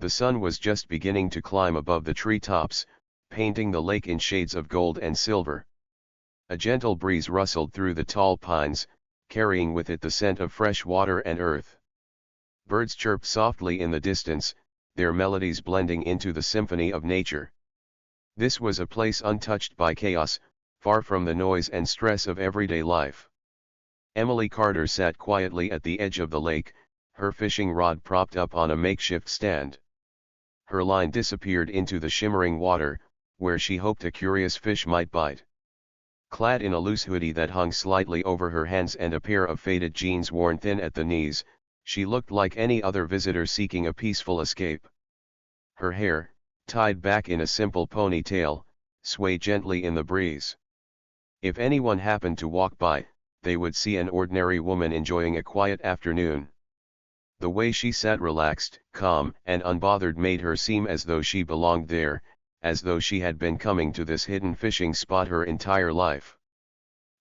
The sun was just beginning to climb above the treetops, painting the lake in shades of gold and silver. A gentle breeze rustled through the tall pines, carrying with it the scent of fresh water and earth. Birds chirped softly in the distance, their melodies blending into the symphony of nature. This was a place untouched by chaos, far from the noise and stress of everyday life. Emily Carter sat quietly at the edge of the lake, her fishing rod propped up on a makeshift stand. Her line disappeared into the shimmering water, where she hoped a curious fish might bite. Clad in a loose hoodie that hung slightly over her hands and a pair of faded jeans worn thin at the knees, she looked like any other visitor seeking a peaceful escape. Her hair, tied back in a simple ponytail, swayed gently in the breeze. If anyone happened to walk by, they would see an ordinary woman enjoying a quiet afternoon. The way she sat relaxed, calm, and unbothered made her seem as though she belonged there, as though she had been coming to this hidden fishing spot her entire life.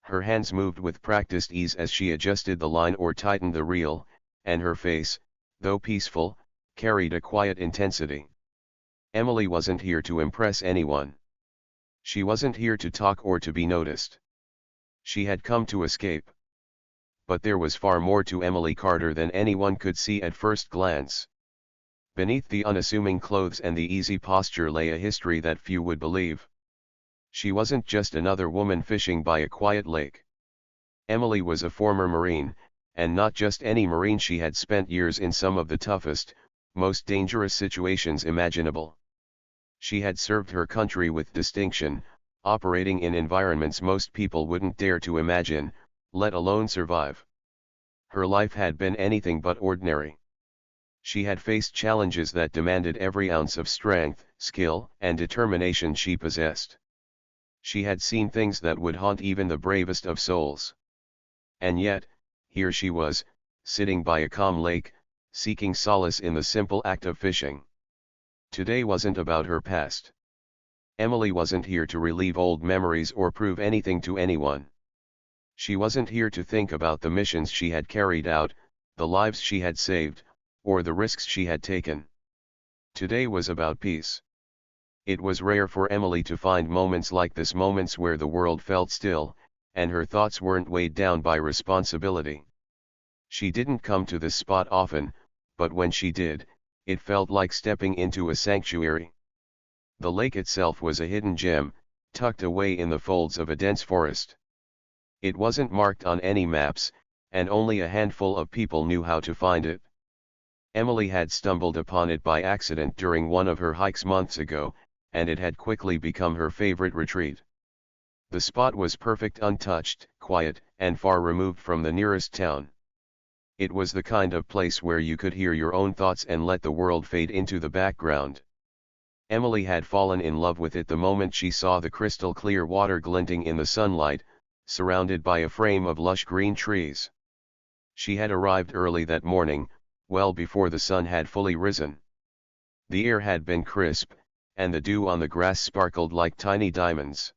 Her hands moved with practiced ease as she adjusted the line or tightened the reel, and her face, though peaceful, carried a quiet intensity. Emily wasn't here to impress anyone. She wasn't here to talk or to be noticed. She had come to escape. But there was far more to Emily Carter than anyone could see at first glance. Beneath the unassuming clothes and the easy posture lay a history that few would believe. She wasn't just another woman fishing by a quiet lake. Emily was a former Marine, and not just any Marine. She had spent years in some of the toughest, most dangerous situations imaginable. She had served her country with distinction, operating in environments most people wouldn't dare to imagine, let alone survive. Her life had been anything but ordinary. She had faced challenges that demanded every ounce of strength, skill, and determination she possessed. She had seen things that would haunt even the bravest of souls. And yet, here she was, sitting by a calm lake, seeking solace in the simple act of fishing. Today wasn't about her past. Emily wasn't here to relive old memories or prove anything to anyone. She wasn't here to think about the missions she had carried out, the lives she had saved, or the risks she had taken. Today was about peace. It was rare for Emily to find moments like this, moments where the world felt still, and her thoughts weren't weighed down by responsibility. She didn't come to this spot often, but when she did, it felt like stepping into a sanctuary. The lake itself was a hidden gem, tucked away in the folds of a dense forest. It wasn't marked on any maps, and only a handful of people knew how to find it. Emily had stumbled upon it by accident during one of her hikes months ago, and it had quickly become her favorite retreat. The spot was perfect, untouched, quiet, and far removed from the nearest town. It was the kind of place where you could hear your own thoughts and let the world fade into the background. Emily had fallen in love with it the moment she saw the crystal clear water glinting in the sunlight, surrounded by a frame of lush green trees. She had arrived early that morning, well before the sun had fully risen. The air had been crisp, and the dew on the grass sparkled like tiny diamonds.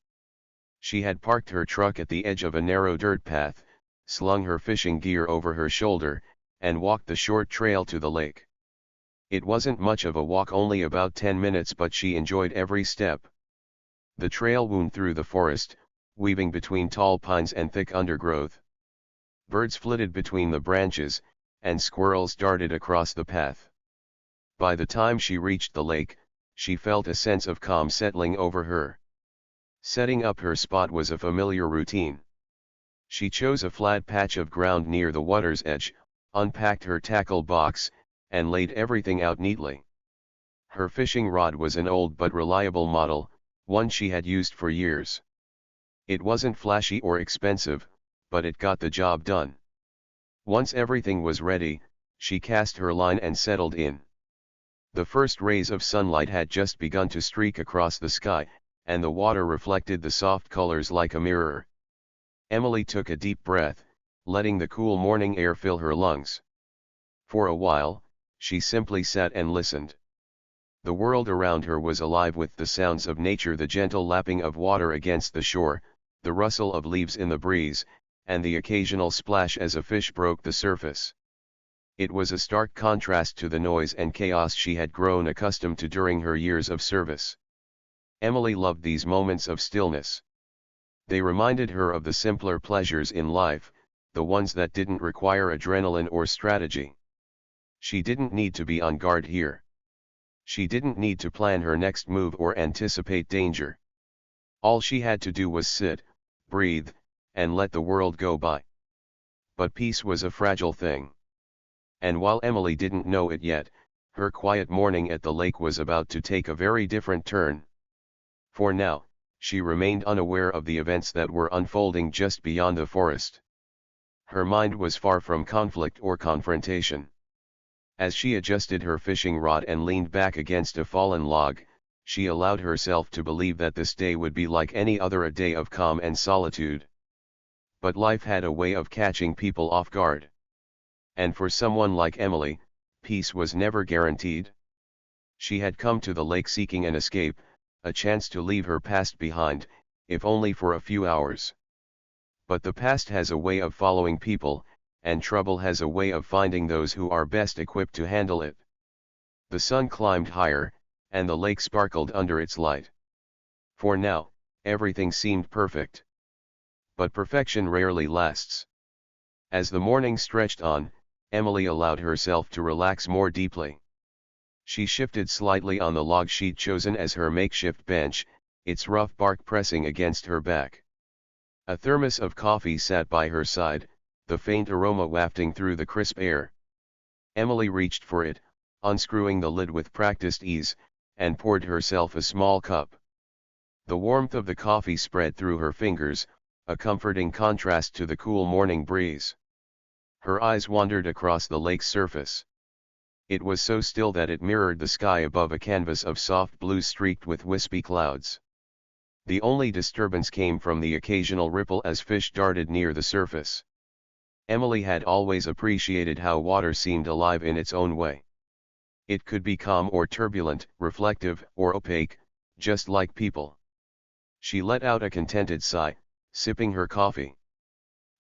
She had parked her truck at the edge of a narrow dirt path, slung her fishing gear over her shoulder, and walked the short trail to the lake. It wasn't much of a walk, only about 10 minutes, but she enjoyed every step. The trail wound through the forest, weaving between tall pines and thick undergrowth. Birds flitted between the branches, and squirrels darted across the path. By the time she reached the lake, she felt a sense of calm settling over her. Setting up her spot was a familiar routine. She chose a flat patch of ground near the water's edge, unpacked her tackle box, and laid everything out neatly. Her fishing rod was an old but reliable model, one she had used for years. It wasn't flashy or expensive, but it got the job done. Once everything was ready, she cast her line and settled in. The first rays of sunlight had just begun to streak across the sky, and the water reflected the soft colors like a mirror. Emily took a deep breath, letting the cool morning air fill her lungs. For a while, she simply sat and listened. The world around her was alive with the sounds of nature, the gentle lapping of water against the shore, the rustle of leaves in the breeze, and the occasional splash as a fish broke the surface. It was a stark contrast to the noise and chaos she had grown accustomed to during her years of service. Emily loved these moments of stillness. They reminded her of the simpler pleasures in life, the ones that didn't require adrenaline or strategy. She didn't need to be on guard here. She didn't need to plan her next move or anticipate danger. All she had to do was sit, breathe, and let the world go by. But peace was a fragile thing. And while Emily didn't know it yet, her quiet morning at the lake was about to take a very different turn. For now, she remained unaware of the events that were unfolding just beyond the forest. Her mind was far from conflict or confrontation. As she adjusted her fishing rod and leaned back against a fallen log, she allowed herself to believe that this day would be like any other, a day of calm and solitude. But life had a way of catching people off guard. And for someone like Emily, peace was never guaranteed. She had come to the lake seeking an escape, a chance to leave her past behind, if only for a few hours. But the past has a way of following people, and trouble has a way of finding those who are best equipped to handle it. The sun climbed higher, and the lake sparkled under its light. For now, everything seemed perfect. But perfection rarely lasts. As the morning stretched on, Emily allowed herself to relax more deeply. She shifted slightly on the log she'd chosen as her makeshift bench, its rough bark pressing against her back. A thermos of coffee sat by her side, the faint aroma wafting through the crisp air. Emily reached for it, unscrewing the lid with practiced ease, and poured herself a small cup. The warmth of the coffee spread through her fingers, a comforting contrast to the cool morning breeze. Her eyes wandered across the lake's surface. It was so still that it mirrored the sky above, a canvas of soft blue streaked with wispy clouds. The only disturbance came from the occasional ripple as fish darted near the surface. Emily had always appreciated how water seemed alive in its own way. It could be calm or turbulent, reflective or opaque, just like people. She let out a contented sigh, sipping her coffee.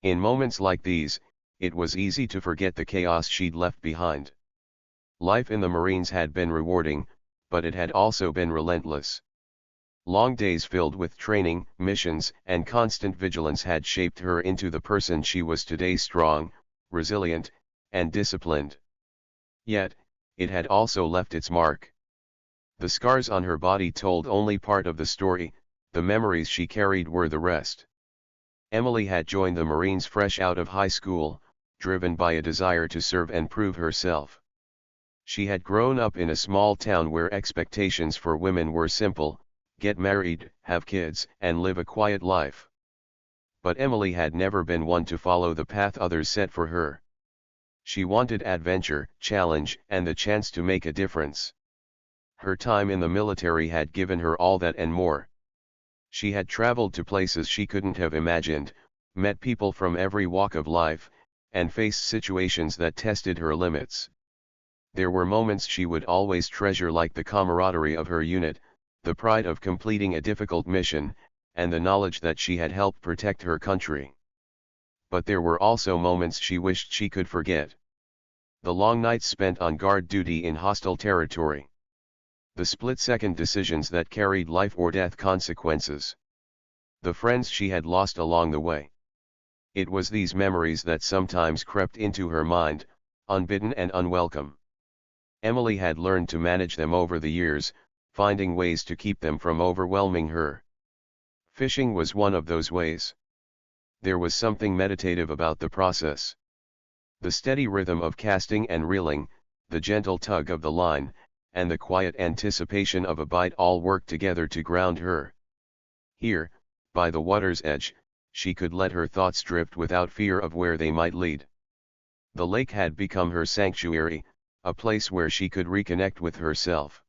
In moments like these, it was easy to forget the chaos she'd left behind. Life in the Marines had been rewarding, but it had also been relentless. Long days filled with training, missions, and constant vigilance had shaped her into the person she was today: strong, resilient, and disciplined. Yet, it had also left its mark. The scars on her body told only part of the story, the memories she carried were the rest. Emily had joined the Marines fresh out of high school, driven by a desire to serve and prove herself. She had grown up in a small town where expectations for women were simple: get married, have kids, and live a quiet life. But Emily had never been one to follow the path others set for her. She wanted adventure, challenge, and the chance to make a difference. Her time in the military had given her all that and more. She had traveled to places she couldn't have imagined, met people from every walk of life, and faced situations that tested her limits. There were moments she would always treasure, like the camaraderie of her unit, the pride of completing a difficult mission, and the knowledge that she had helped protect her country. But there were also moments she wished she could forget. The long nights spent on guard duty in hostile territory. The split-second decisions that carried life or death consequences. The friends she had lost along the way. It was these memories that sometimes crept into her mind, unbidden and unwelcome. Emily had learned to manage them over the years, finding ways to keep them from overwhelming her. Fishing was one of those ways. There was something meditative about the process. The steady rhythm of casting and reeling, the gentle tug of the line, and the quiet anticipation of a bite all worked together to ground her. Here, by the water's edge, she could let her thoughts drift without fear of where they might lead. The lake had become her sanctuary, a place where she could reconnect with herself.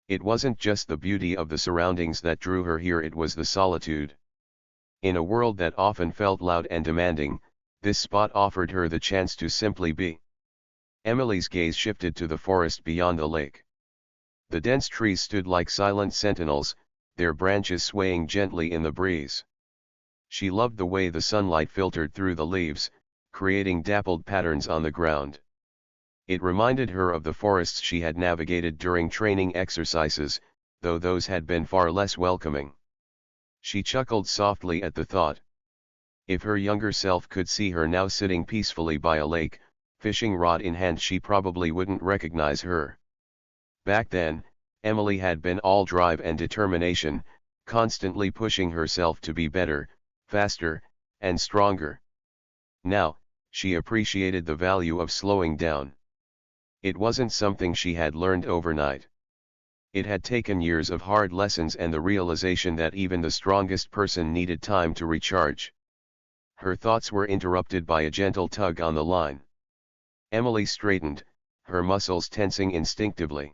It wasn't just the beauty of the surroundings that drew her here, it was the solitude. In a world that often felt loud and demanding, this spot offered her the chance to simply be. Emily's gaze shifted to the forest beyond the lake. The dense trees stood like silent sentinels, their branches swaying gently in the breeze. She loved the way the sunlight filtered through the leaves, creating dappled patterns on the ground. It reminded her of the forests she had navigated during training exercises, though those had been far less welcoming. She chuckled softly at the thought. If her younger self could see her now sitting peacefully by a lake, fishing rod in hand, she probably wouldn't recognize her. Back then, Emily had been all drive and determination, constantly pushing herself to be better, faster, and stronger. Now, she appreciated the value of slowing down. It wasn't something she had learned overnight. It had taken years of hard lessons and the realization that even the strongest person needed time to recharge. Her thoughts were interrupted by a gentle tug on the line. Emily straightened, her muscles tensing instinctively.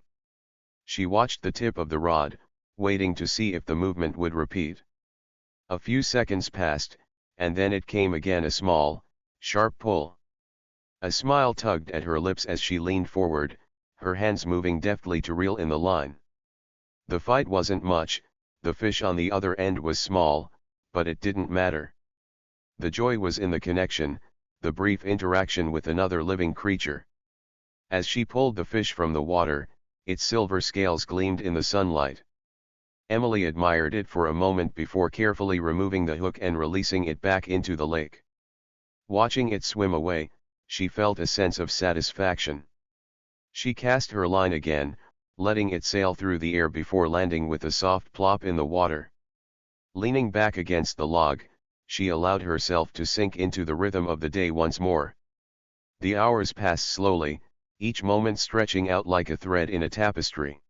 She watched the tip of the rod, waiting to see if the movement would repeat. A few seconds passed, and then it came again, a small, sharp pull. A smile tugged at her lips as she leaned forward, her hands moving deftly to reel in the line. The fight wasn't much, the fish on the other end was small, but it didn't matter. The joy was in the connection, the brief interaction with another living creature. As she pulled the fish from the water, its silver scales gleamed in the sunlight. Emily admired it for a moment before carefully removing the hook and releasing it back into the lake. Watching it swim away, she felt a sense of satisfaction. She cast her line again, letting it sail through the air before landing with a soft plop in the water. Leaning back against the log, she allowed herself to sink into the rhythm of the day once more. The hours passed slowly, each moment stretching out like a thread in a tapestry.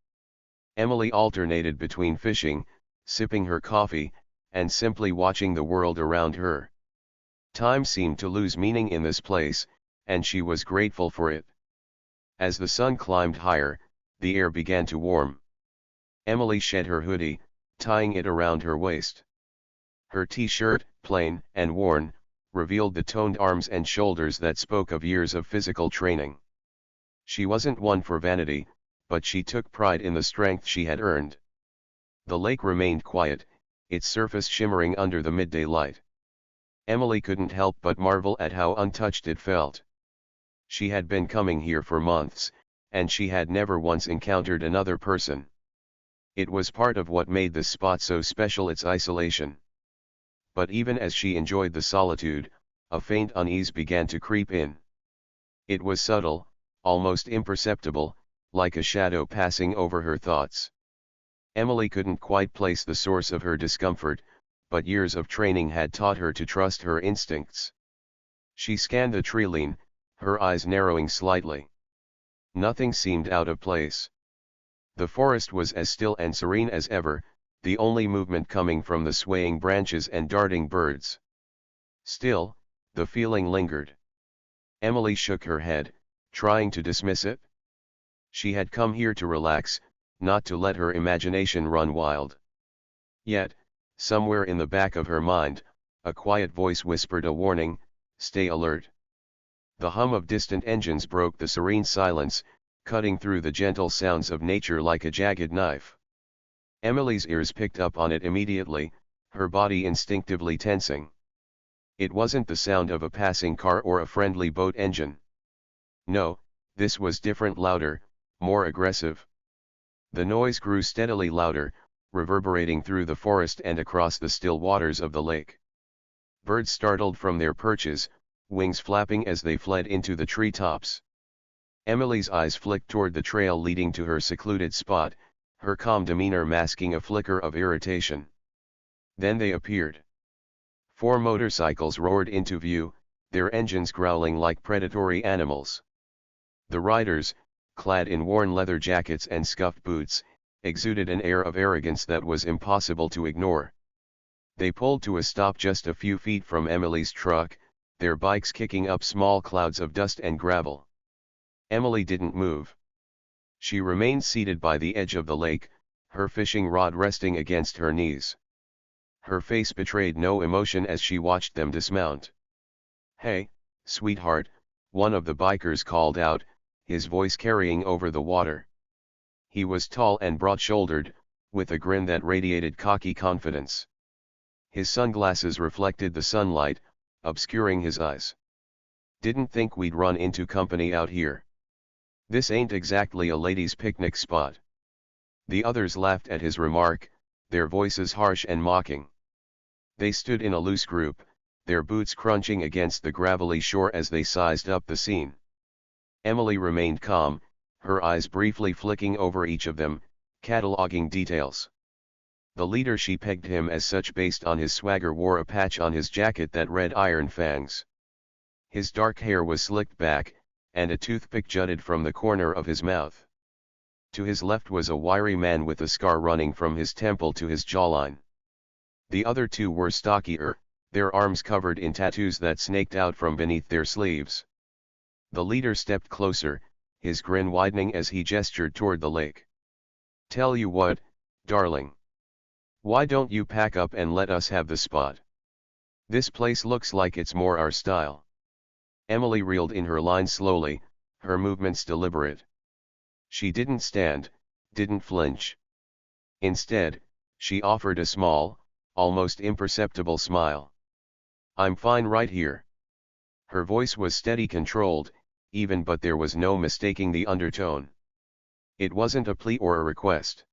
Emily alternated between fishing, sipping her coffee, and simply watching the world around her. Time seemed to lose meaning in this place, and she was grateful for it. As the sun climbed higher, the air began to warm. Emily shed her hoodie, tying it around her waist. Her t-shirt, plain and worn, revealed the toned arms and shoulders that spoke of years of physical training. She wasn't one for vanity, but she took pride in the strength she had earned. The lake remained quiet, its surface shimmering under the midday light. Emily couldn't help but marvel at how untouched it felt. She had been coming here for months, and she had never once encountered another person. It was part of what made this spot so special, its isolation. But even as she enjoyed the solitude, a faint unease began to creep in. It was subtle, almost imperceptible, like a shadow passing over her thoughts. Emily couldn't quite place the source of her discomfort, but years of training had taught her to trust her instincts. She scanned the treeline, her eyes narrowing slightly. Nothing seemed out of place. The forest was as still and serene as ever, the only movement coming from the swaying branches and darting birds. Still, the feeling lingered. Emily shook her head, trying to dismiss it. She had come here to relax, not to let her imagination run wild. Yet, somewhere in the back of her mind, a quiet voice whispered a warning: stay alert. The hum of distant engines broke the serene silence, cutting through the gentle sounds of nature like a jagged knife. Emily's ears picked up on it immediately, her body instinctively tensing. It wasn't the sound of a passing car or a friendly boat engine. No, this was different, louder, more aggressive. The noise grew steadily louder, reverberating through the forest and across the still waters of the lake. Birds startled from their perches, wings flapping as they fled into the treetops. Emily's eyes flicked toward the trail leading to her secluded spot, her calm demeanor masking a flicker of irritation. Then they appeared. 4 motorcycles roared into view, their engines growling like predatory animals. The riders, clad in worn leather jackets and scuffed boots, exuded an air of arrogance that was impossible to ignore. They pulled to a stop just a few feet from Emily's truck, their bikes kicking up small clouds of dust and gravel. Emily didn't move. She remained seated by the edge of the lake, her fishing rod resting against her knees. Her face betrayed no emotion as she watched them dismount. "Hey, sweetheart," one of the bikers called out, his voice carrying over the water. He was tall and broad-shouldered, with a grin that radiated cocky confidence. His sunglasses reflected the sunlight, obscuring his eyes. "Didn't think we'd run into company out here." This ain't exactly a ladies' picnic spot. The others laughed at his remark, their voices harsh and mocking. They stood in a loose group, their boots crunching against the gravelly shore as they sized up the scene. Emily remained calm, her eyes briefly flicking over each of them, cataloging details. The leader, she pegged him as such based on his swagger, wore a patch on his jacket that read Iron Fangs. His dark hair was slicked back, and a toothpick jutted from the corner of his mouth. To his left was a wiry man with a scar running from his temple to his jawline. The other two were stockier, their arms covered in tattoos that snaked out from beneath their sleeves. The leader stepped closer, his grin widening as he gestured toward the lake. "Tell you what, darling. Why don't you pack up and let us have the spot? This place looks like it's more our style." Emily reeled in her line slowly, her movements deliberate. She didn't stand, didn't flinch. Instead, she offered a small, almost imperceptible smile. "I'm fine right here." Her voice was steady, controlled, even, but there was no mistaking the undertone. It wasn't a plea or a request.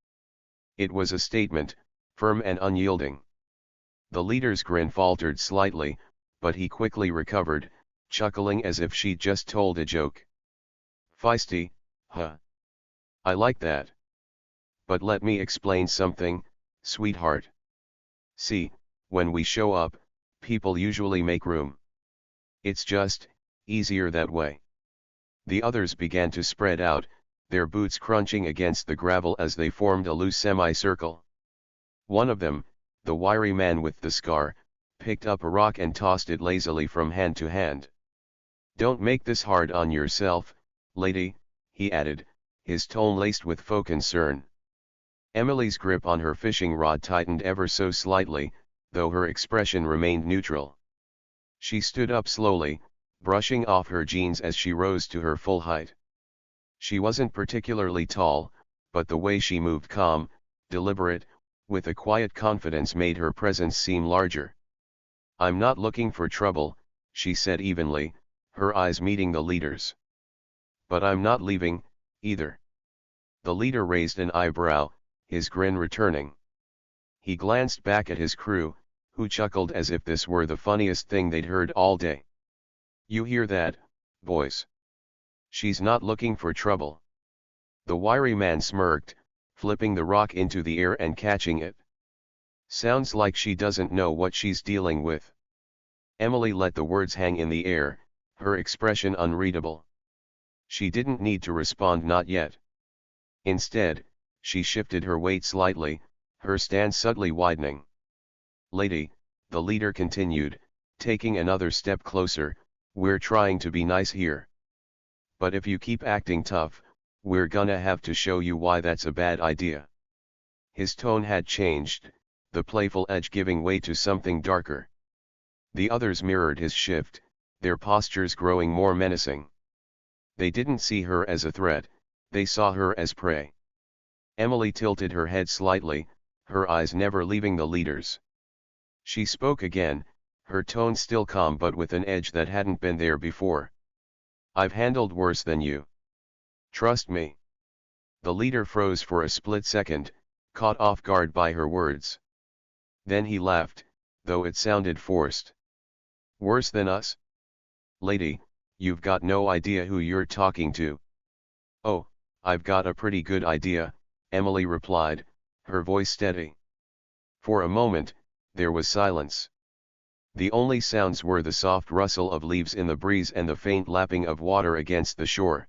It was a statement, firm and unyielding. The leader's grin faltered slightly, but he quickly recovered, chuckling as if she'd just told a joke. "Feisty, huh? I like that. But let me explain something, sweetheart. See, when we show up, people usually make room. It's just easier that way." The others began to spread out, their boots crunching against the gravel as they formed a loose semicircle. One of them, the wiry man with the scar, picked up a rock and tossed it lazily from hand to hand. "Don't make this hard on yourself, lady," he added, his tone laced with faux concern. Emily's grip on her fishing rod tightened ever so slightly, though her expression remained neutral. She stood up slowly, brushing off her jeans as she rose to her full height. She wasn't particularly tall, but the way she moved, calm, deliberate, with a quiet confidence, made her presence seem larger. "I'm not looking for trouble," she said evenly, her eyes meeting the leader's. "But I'm not leaving, either." The leader raised an eyebrow, his grin returning. He glanced back at his crew, who chuckled as if this were the funniest thing they'd heard all day. "You hear that, boys? She's not looking for trouble." The wiry man smirked, flipping the rock into the air and catching it. "Sounds like she doesn't know what she's dealing with." Emily let the words hang in the air, her expression unreadable. She didn't need to respond, not yet. Instead, she shifted her weight slightly, her stance subtly widening. "Lady," the leader continued, taking another step closer, "we're trying to be nice here. But if you keep acting tough, we're gonna have to show you why that's a bad idea." His tone had changed, the playful edge giving way to something darker. The others mirrored his shift, their postures growing more menacing. They didn't see her as a threat, they saw her as prey. Emily tilted her head slightly, her eyes never leaving the leader's. She spoke again, her tone still calm but with an edge that hadn't been there before. "I've handled worse than you. Trust me." The leader froze for a split second, caught off guard by her words. Then he laughed, though it sounded forced. "Worse than us? Lady, you've got no idea who you're talking to." "Oh, I've got a pretty good idea," Emily replied, her voice steady. For a moment, there was silence. The only sounds were the soft rustle of leaves in the breeze and the faint lapping of water against the shore.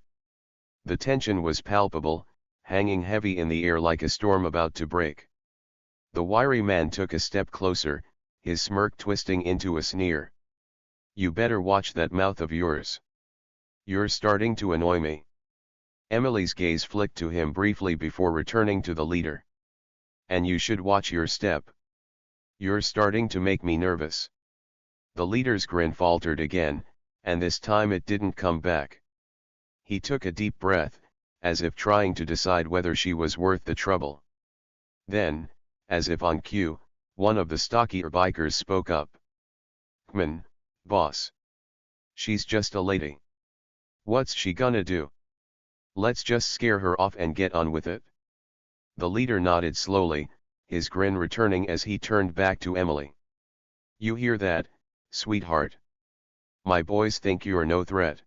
The tension was palpable, hanging heavy in the air like a storm about to break. The wiry man took a step closer, his smirk twisting into a sneer. "You better watch that mouth of yours. You're starting to annoy me." Emily's gaze flicked to him briefly before returning to the leader. "And you should watch your step. You're starting to make me nervous." The leader's grin faltered again, and this time it didn't come back. He took a deep breath, as if trying to decide whether she was worth the trouble. Then, as if on cue, one of the stockier bikers spoke up. "Kman, boss. She's just a lady. What's she gonna do? Let's just scare her off and get on with it. The leader nodded slowly, his grin returning as he turned back to Emily. You hear that, sweetheart? My boys think you're no threat.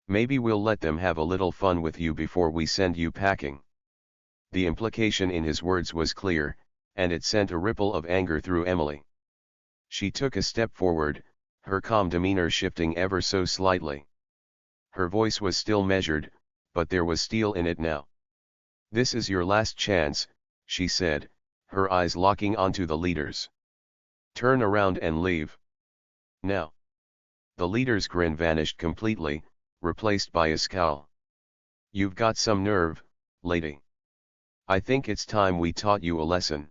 Maybe we'll let them have a little fun with you before we send you packing. The implication in his words was clear, and it sent a ripple of anger through Emily. She took a step forward, her calm demeanor shifting ever so slightly. Her voice was still measured, but there was steel in it now. This is your last chance, she said, her eyes locking onto the leader's. Turn around and leave. Now. The leader's grin vanished completely, replaced by a scowl. You've got some nerve, lady. I think it's time we taught you a lesson.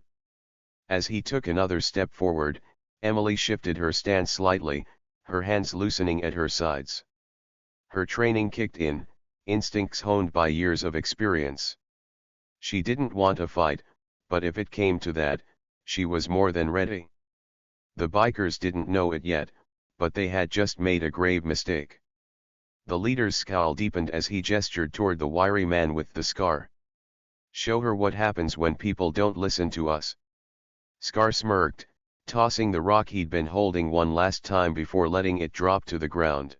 As he took another step forward, Emily shifted her stance slightly, her hands loosening at her sides. Her training kicked in, instincts honed by years of experience. She didn't want a fight, but if it came to that, she was more than ready. The bikers didn't know it yet, but they had just made a grave mistake. The leader's scowl deepened as he gestured toward the wiry man with the scar. Show her what happens when people don't listen to us. Scar smirked, tossing the rock he'd been holding one last time before letting it drop to the ground.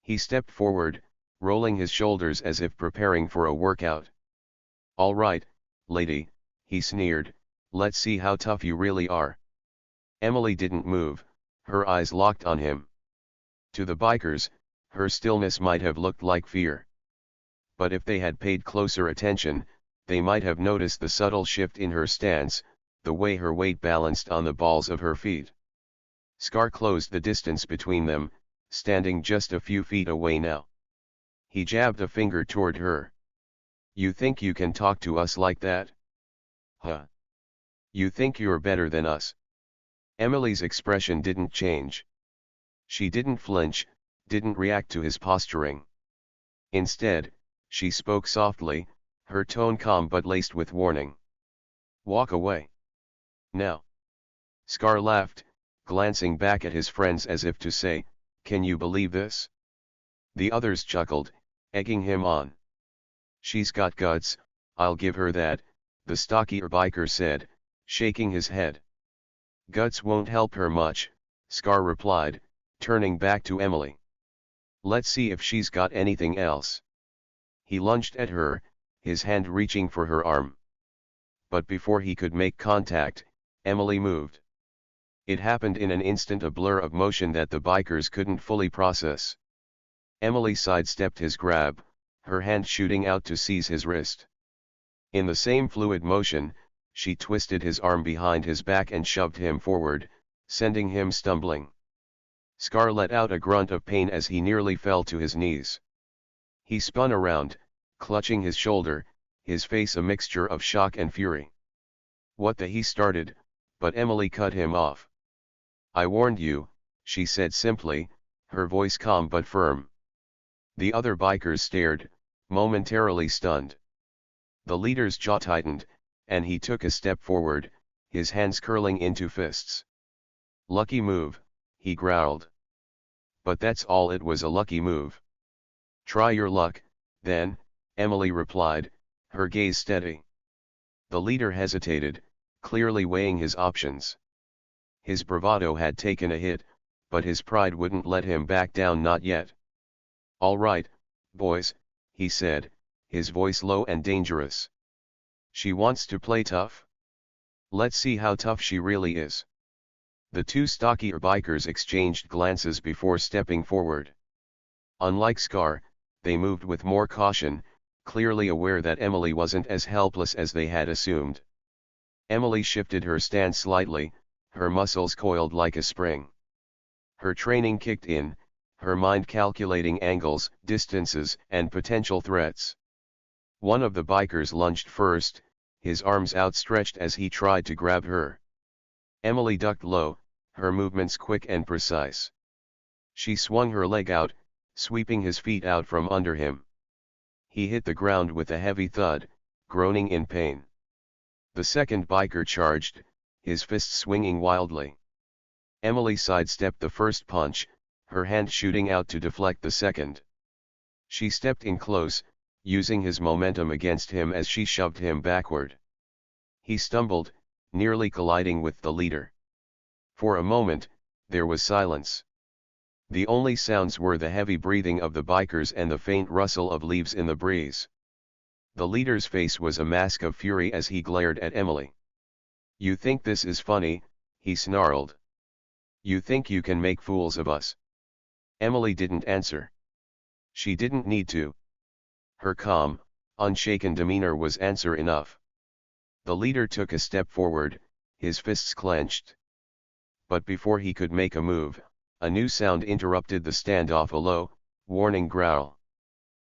He stepped forward, rolling his shoulders as if preparing for a workout. All right, lady, he sneered, let's see how tough you really are. Emily didn't move, her eyes locked on him. To the bikers, her stillness might have looked like fear. But if they had paid closer attention, they might have noticed the subtle shift in her stance, the way her weight balanced on the balls of her feet. Scar closed the distance between them, standing just a few feet away now. He jabbed a finger toward her. You think you can talk to us like that? Huh? You think you're better than us? Emily's expression didn't change. She didn't flinch, didn't react to his posturing. Instead, she spoke softly, her tone calm but laced with warning. Walk away. Now. Scar laughed, glancing back at his friends as if to say, can you believe this? The others chuckled, egging him on. She's got guts, I'll give her that, the stockier biker said, shaking his head. Guts won't help her much, Scar replied, turning back to Emily. Let's see if she's got anything else. He lunged at her, his hand reaching for her arm. But before he could make contact, Emily moved. It happened in an instant, a blur of motion that the bikers couldn't fully process. Emily sidestepped his grab, her hand shooting out to seize his wrist. In the same fluid motion, she twisted his arm behind his back and shoved him forward, sending him stumbling. Scar let out a grunt of pain as he nearly fell to his knees. He spun around, clutching his shoulder, his face a mixture of shock and fury. What the he started, but Emily cut him off. I warned you, she said simply, her voice calm but firm. The other bikers stared, momentarily stunned. The leader's jaw tightened, and he took a step forward, his hands curling into fists. Lucky move, he growled. But that's all, it was a lucky move. Try your luck, then, Emily replied, her gaze steady. The leader hesitated, clearly weighing his options. His bravado had taken a hit, but his pride wouldn't let him back down, not yet. All right, boys, he said, his voice low and dangerous. She wants to play tough? Let's see how tough she really is. The two stockier bikers exchanged glances before stepping forward. Unlike Scar, they moved with more caution, clearly aware that Emily wasn't as helpless as they had assumed. Emily shifted her stance slightly, her muscles coiled like a spring. Her training kicked in, her mind calculating angles, distances, and potential threats. One of the bikers lunged first, his arms outstretched as he tried to grab her. Emily ducked low, her movements quick and precise. She swung her leg out, sweeping his feet out from under him. He hit the ground with a heavy thud, groaning in pain. The second biker charged, his fists swinging wildly. Emily sidestepped the first punch, her hand shooting out to deflect the second. She stepped in close, using his momentum against him as she shoved him backward. He stumbled, nearly colliding with the leader. For a moment, there was silence. The only sounds were the heavy breathing of the bikers and the faint rustle of leaves in the breeze. The leader's face was a mask of fury as he glared at Emily. "You think this is funny?" he snarled. "You think you can make fools of us?" Emily didn't answer. She didn't need to. Her calm, unshaken demeanor was answer enough. The leader took a step forward, his fists clenched. But before he could make a move, a new sound interrupted the standoff, a low, warning growl.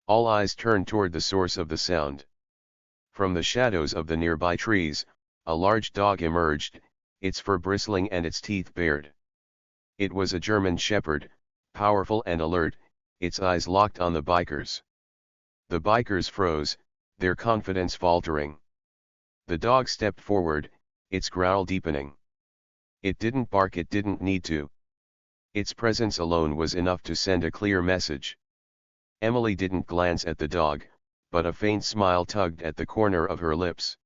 All eyes turned toward the source of the sound. From the shadows of the nearby trees, a large dog emerged, its fur bristling and its teeth bared. It was a German shepherd, powerful and alert, its eyes locked on the bikers. The bikers froze, their confidence faltering. The dog stepped forward, its growl deepening. It didn't bark, it didn't need to. Its presence alone was enough to send a clear message. Emily didn't glance at the dog, but a faint smile tugged at the corner of her lips.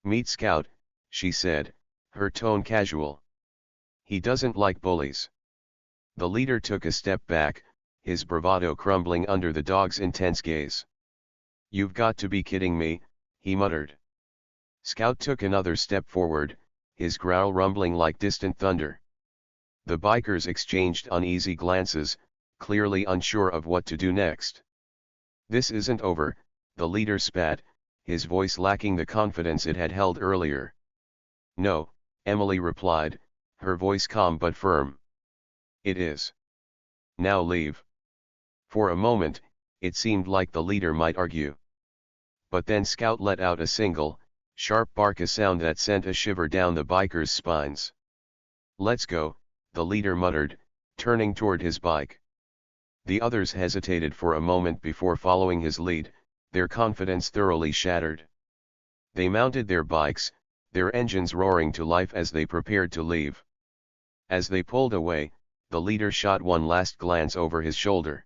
"Meet Scout," she said, her tone casual. "He doesn't like bullies." The leader took a step back, his bravado crumbling under the dog's intense gaze. "You've got to be kidding me," he muttered. Scout took another step forward, his growl rumbling like distant thunder. The bikers exchanged uneasy glances, clearly unsure of what to do next. "This isn't over," the leader spat, his voice lacking the confidence it had held earlier. "No," Emily replied, her voice calm but firm. "It is. Now leave." For a moment, it seemed like the leader might argue. But then Scout let out a single, sharp bark, a sound that sent a shiver down the bikers' spines. "Let's go," the leader muttered, turning toward his bike. The others hesitated for a moment before following his lead, their confidence thoroughly shattered. They mounted their bikes, their engines roaring to life as they prepared to leave. As they pulled away, the leader shot one last glance over his shoulder.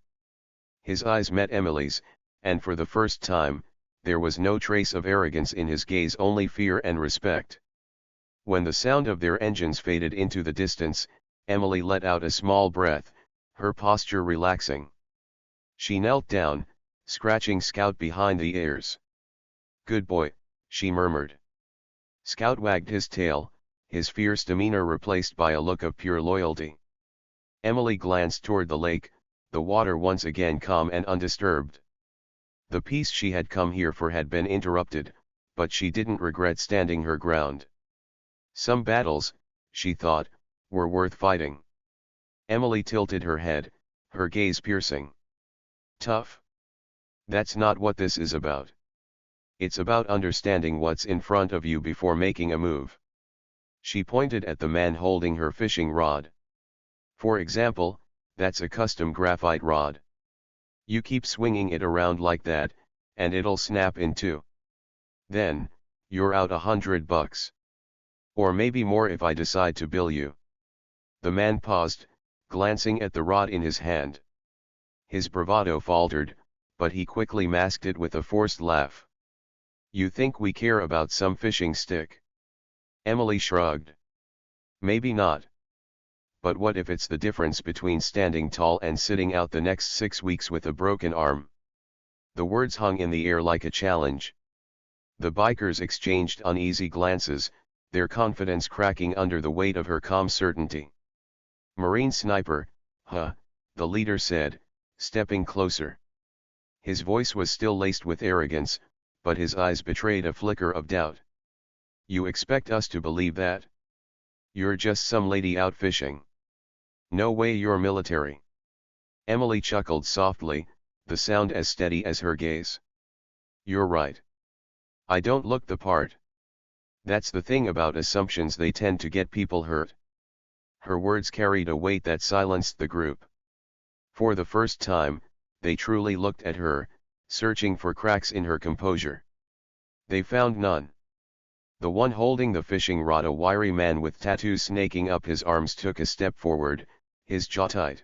His eyes met Emily's, and for the first time, there was no trace of arrogance in his gaze, only fear and respect. When the sound of their engines faded into the distance, Emily let out a small breath, her posture relaxing. She knelt down, scratching Scout behind the ears. "Good boy," she murmured. Scout wagged his tail, his fierce demeanor replaced by a look of pure loyalty. Emily glanced toward the lake, the water once again calm and undisturbed. The peace she had come here for had been interrupted, but she didn't regret standing her ground. Some battles, she thought, were worth fighting. Emily tilted her head, her gaze piercing. "Tough? That's not what this is about. It's about understanding what's in front of you before making a move." She pointed at the man holding her fishing rod. "For example, that's a custom graphite rod. You keep swinging it around like that, and it'll snap in two. Then, you're out $100. Or maybe more if I decide to bill you." The man paused, glancing at the rod in his hand. His bravado faltered, but he quickly masked it with a forced laugh. "You think we care about some fishing stick?" Emily shrugged. "Maybe not. But what if it's the difference between standing tall and sitting out the next 6 weeks with a broken arm?" The words hung in the air like a challenge. The bikers exchanged uneasy glances, their confidence cracking under the weight of her calm certainty. "Marine sniper, huh?" the leader said, stepping closer. His voice was still laced with arrogance, but his eyes betrayed a flicker of doubt. "You expect us to believe that? You're just some lady out fishing. No way you're military." Emily chuckled softly, the sound as steady as her gaze. "You're right. I don't look the part. That's the thing about assumptions, they tend to get people hurt." Her words carried a weight that silenced the group. For the first time, they truly looked at her, searching for cracks in her composure. They found none. The one holding the fishing rod, a wiry man with tattoos snaking up his arms, took a step forward, his jaw tight.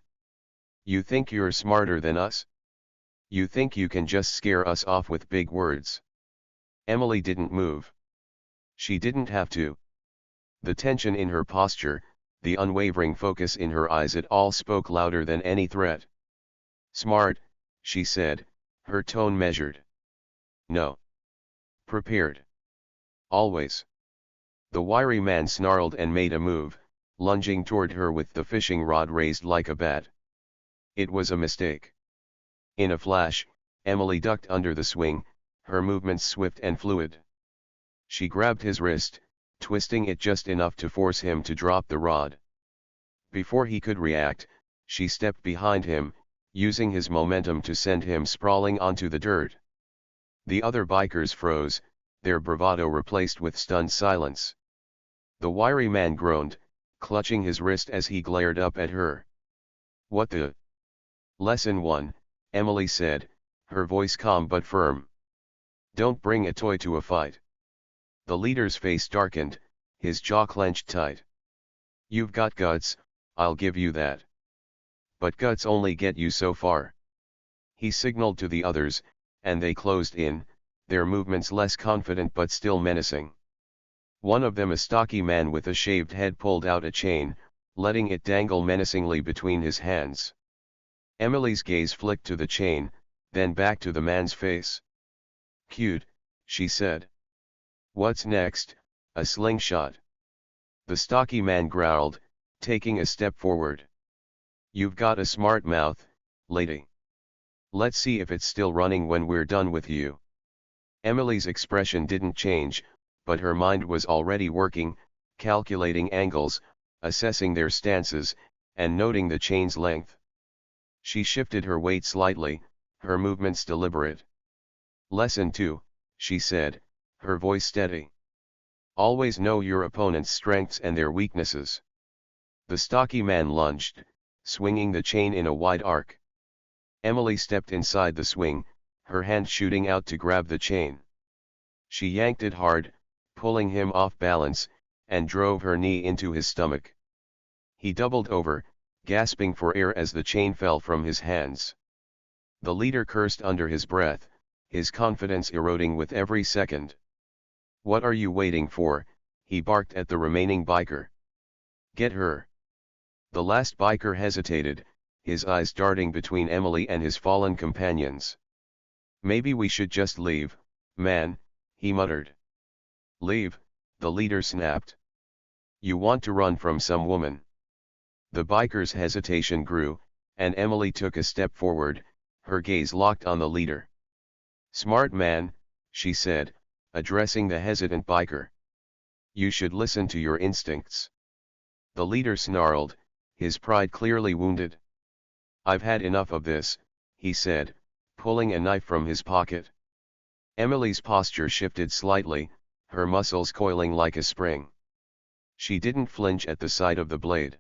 "You think you're smarter than us? You think you can just scare us off with big words? Emily didn't move. She didn't have to. The tension in her posture, the unwavering focus in her eyes, it all spoke louder than any threat. Smart, she said, her tone measured. No. Prepared. Always. The wiry man snarled and made a move, lunging toward her with the fishing rod raised like a bat. It was a mistake. In a flash, Emily ducked under the swing, her movements swift and fluid. She grabbed his wrist, twisting it just enough to force him to drop the rod. Before he could react, she stepped behind him, using his momentum to send him sprawling onto the dirt. The other bikers froze, their bravado replaced with stunned silence. The wiry man groaned, clutching his wrist as he glared up at her. What the? Lesson 1, Emily said, her voice calm but firm. Don't bring a toy to a fight. The leader's face darkened, his jaw clenched tight. You've got guts, I'll give you that. But guts only get you so far. He signaled to the others, and they closed in, their movements less confident but still menacing. One of them, a stocky man with a shaved head, pulled out a chain, letting it dangle menacingly between his hands. Emily's gaze flicked to the chain, then back to the man's face. Cute, she said. What's next? A slingshot? The stocky man growled, taking a step forward. You've got a smart mouth, lady. Let's see if it's still running when we're done with you. Emily's expression didn't change, but her mind was already working, calculating angles, assessing their stances, and noting the chain's length. She shifted her weight slightly, her movements deliberate. Lesson 2, she said, her voice steady. Always know your opponent's strengths and their weaknesses. The stocky man lunged, swinging the chain in a wide arc. Emily stepped inside the swing, her hand shooting out to grab the chain. She yanked it hard, pulling him off balance, and drove her knee into his stomach. He doubled over, gasping for air as the chain fell from his hands. The leader cursed under his breath, his confidence eroding with every second. What are you waiting for? He barked at the remaining biker. Get her. The last biker hesitated, his eyes darting between Emily and his fallen companions. Maybe we should just leave, man, he muttered. Leave, the leader snapped. You want to run from some woman? The biker's hesitation grew, and Emily took a step forward, her gaze locked on the leader. Smart man, she said, addressing the hesitant biker. You should listen to your instincts. The leader snarled, his pride clearly wounded. I've had enough of this, he said, pulling a knife from his pocket. Emily's posture shifted slightly, her muscles coiling like a spring. She didn't flinch at the sight of the blade.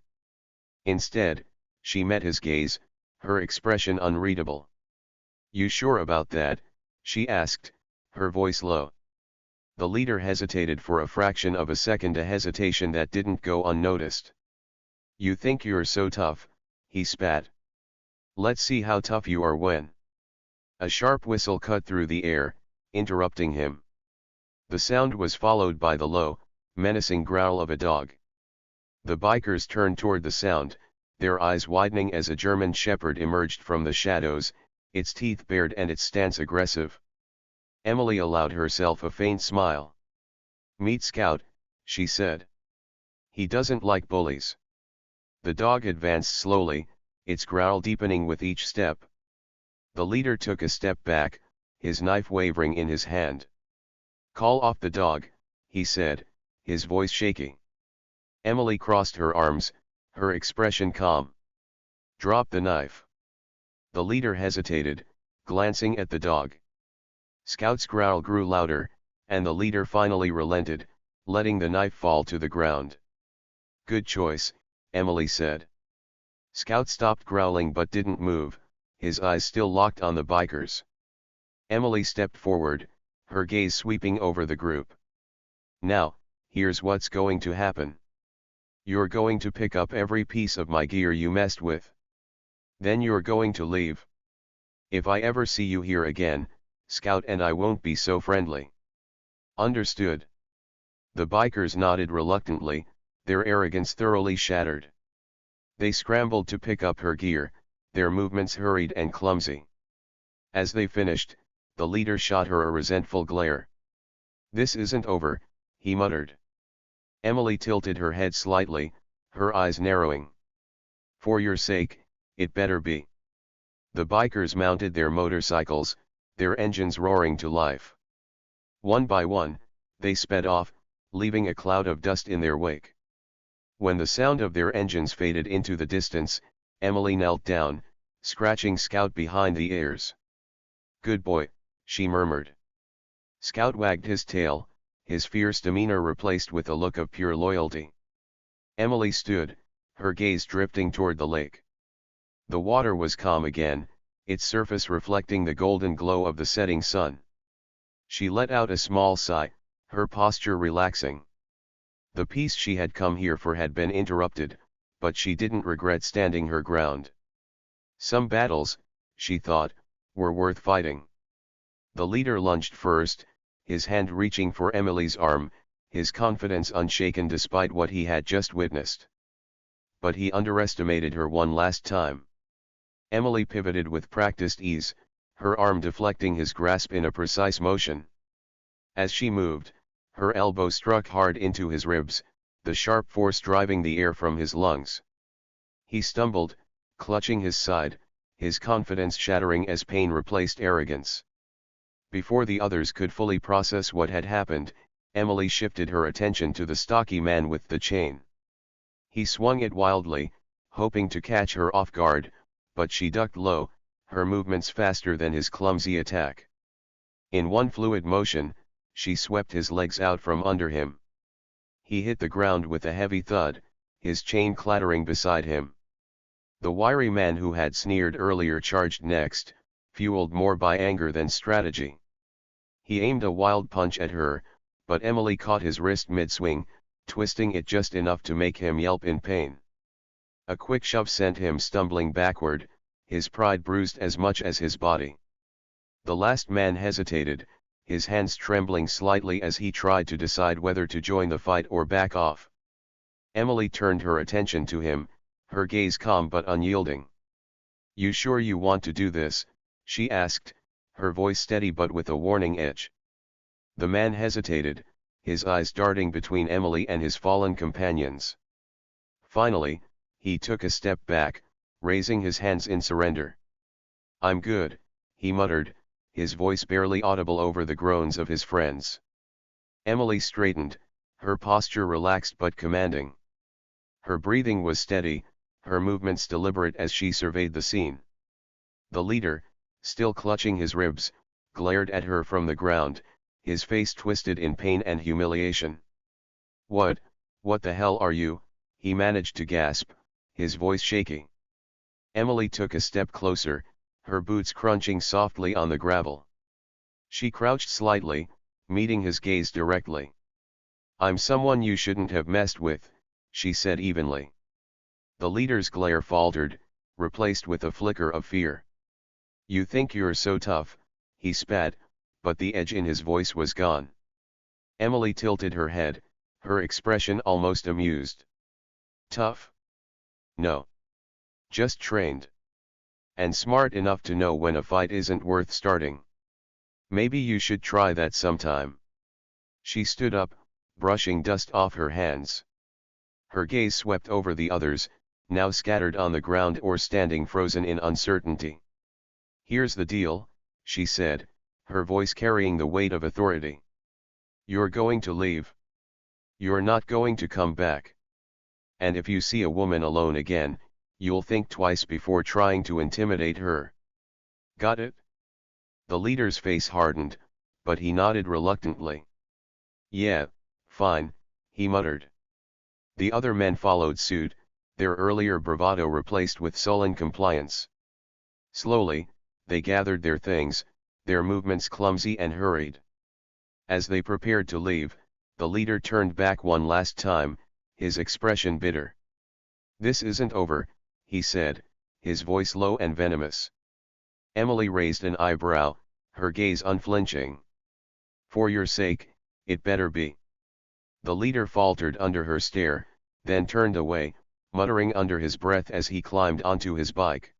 Instead, she met his gaze, her expression unreadable. You sure about that? She asked, her voice low. The leader hesitated for a fraction of a second, a hesitation that didn't go unnoticed. You think you're so tough, he spat. Let's see how tough you are when. A sharp whistle cut through the air, interrupting him. The sound was followed by the low, menacing growl of a dog. The bikers turned toward the sound, their eyes widening as a German shepherd emerged from the shadows, its teeth bared and its stance aggressive. Emily allowed herself a faint smile. Meet Scout, she said. He doesn't like bullies. The dog advanced slowly, its growl deepening with each step. The leader took a step back, his knife wavering in his hand. Call off the dog, he said, his voice shaking. Emily crossed her arms, her expression calm. Drop the knife. The leader hesitated, glancing at the dog. Scout's growl grew louder, and the leader finally relented, letting the knife fall to the ground. Good choice, Emily said. Scout stopped growling but didn't move, his eyes still locked on the bikers. Emily stepped forward, her gaze sweeping over the group. Now, here's what's going to happen. You're going to pick up every piece of my gear you messed with. Then you're going to leave. If I ever see you here again, Scout and I won't be so friendly. Understood. The bikers nodded reluctantly, their arrogance thoroughly shattered. They scrambled to pick up her gear, their movements hurried and clumsy. As they finished, the leader shot her a resentful glare. "This isn't over," he muttered. Emily tilted her head slightly, her eyes narrowing. "For your sake, it better be." The bikers mounted their motorcycles, their engines roaring to life. One by one, they sped off, leaving a cloud of dust in their wake. When the sound of their engines faded into the distance, Emily knelt down, scratching Scout behind the ears. "Good boy," she murmured. Scout wagged his tail, his fierce demeanor replaced with a look of pure loyalty. Emily stood, her gaze drifting toward the lake. The water was calm again, its surface reflecting the golden glow of the setting sun. She let out a small sigh, her posture relaxing. The peace she had come here for had been interrupted, but she didn't regret standing her ground. Some battles, she thought, were worth fighting. The leader lunged first, his hand reaching for Emily's arm, his confidence unshaken despite what he had just witnessed. But he underestimated her one last time. Emily pivoted with practiced ease, her arm deflecting his grasp in a precise motion. As she moved, her elbow struck hard into his ribs, the sharp force driving the air from his lungs. He stumbled, clutching his side, his confidence shattering as pain replaced arrogance. Before the others could fully process what had happened, Emily shifted her attention to the stocky man with the chain. He swung it wildly, hoping to catch her off guard, but she ducked low, her movements faster than his clumsy attack. In one fluid motion, she swept his legs out from under him. He hit the ground with a heavy thud, his chain clattering beside him. The wiry man who had sneered earlier charged next, fueled more by anger than strategy. He aimed a wild punch at her, but Emily caught his wrist mid-swing, twisting it just enough to make him yelp in pain. A quick shove sent him stumbling backward, his pride bruised as much as his body. The last man hesitated, his hands trembling slightly as he tried to decide whether to join the fight or back off. Emily turned her attention to him, her gaze calm but unyielding. "You sure you want to do this?" she asked, her voice steady but with a warning edge. The man hesitated, his eyes darting between Emily and his fallen companions. Finally, he took a step back, raising his hands in surrender. "I'm good," he muttered, his voice barely audible over the groans of his friends. Emily straightened, her posture relaxed but commanding. Her breathing was steady, her movements deliberate as she surveyed the scene. The leader, still clutching his ribs, glared at her from the ground, his face twisted in pain and humiliation. What the hell are you?" he managed to gasp, his voice shaky. Emily took a step closer, her boots crunching softly on the gravel. She crouched slightly, meeting his gaze directly. "I'm someone you shouldn't have messed with," she said evenly. The leader's glare faltered, replaced with a flicker of fear. "You think you're so tough," he spat, but the edge in his voice was gone. Emily tilted her head, her expression almost amused. "Tough? No. Just trained. And smart enough to know when a fight isn't worth starting. Maybe you should try that sometime." She stood up, brushing dust off her hands. Her gaze swept over the others, now scattered on the ground or standing frozen in uncertainty. "Here's the deal," she said, her voice carrying the weight of authority. "You're going to leave. You're not going to come back. And if you see a woman alone again, you'll think twice before trying to intimidate her. Got it?" The leader's face hardened, but he nodded reluctantly. "Yeah, fine," he muttered. The other men followed suit, their earlier bravado replaced with sullen compliance. Slowly, they gathered their things, their movements clumsy and hurried. As they prepared to leave, the leader turned back one last time, his expression bitter. "This isn't over," he said, his voice low and venomous. Emily raised an eyebrow, her gaze unflinching. For your sake, it better be. The leader faltered under her stare, then turned away, muttering under his breath as he climbed onto his bike.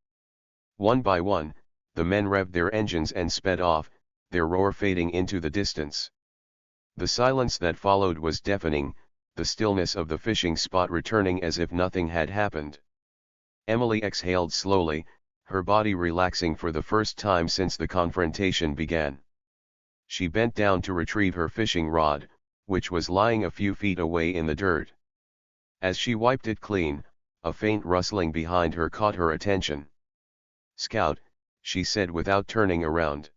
One by one, the men revved their engines and sped off, their roar fading into the distance. The silence that followed was deafening, the stillness of the fishing spot returning as if nothing had happened. Emily exhaled slowly, her body relaxing for the first time since the confrontation began. She bent down to retrieve her fishing rod, which was lying a few feet away in the dirt. As she wiped it clean, a faint rustling behind her caught her attention. "Scout," she said without turning around.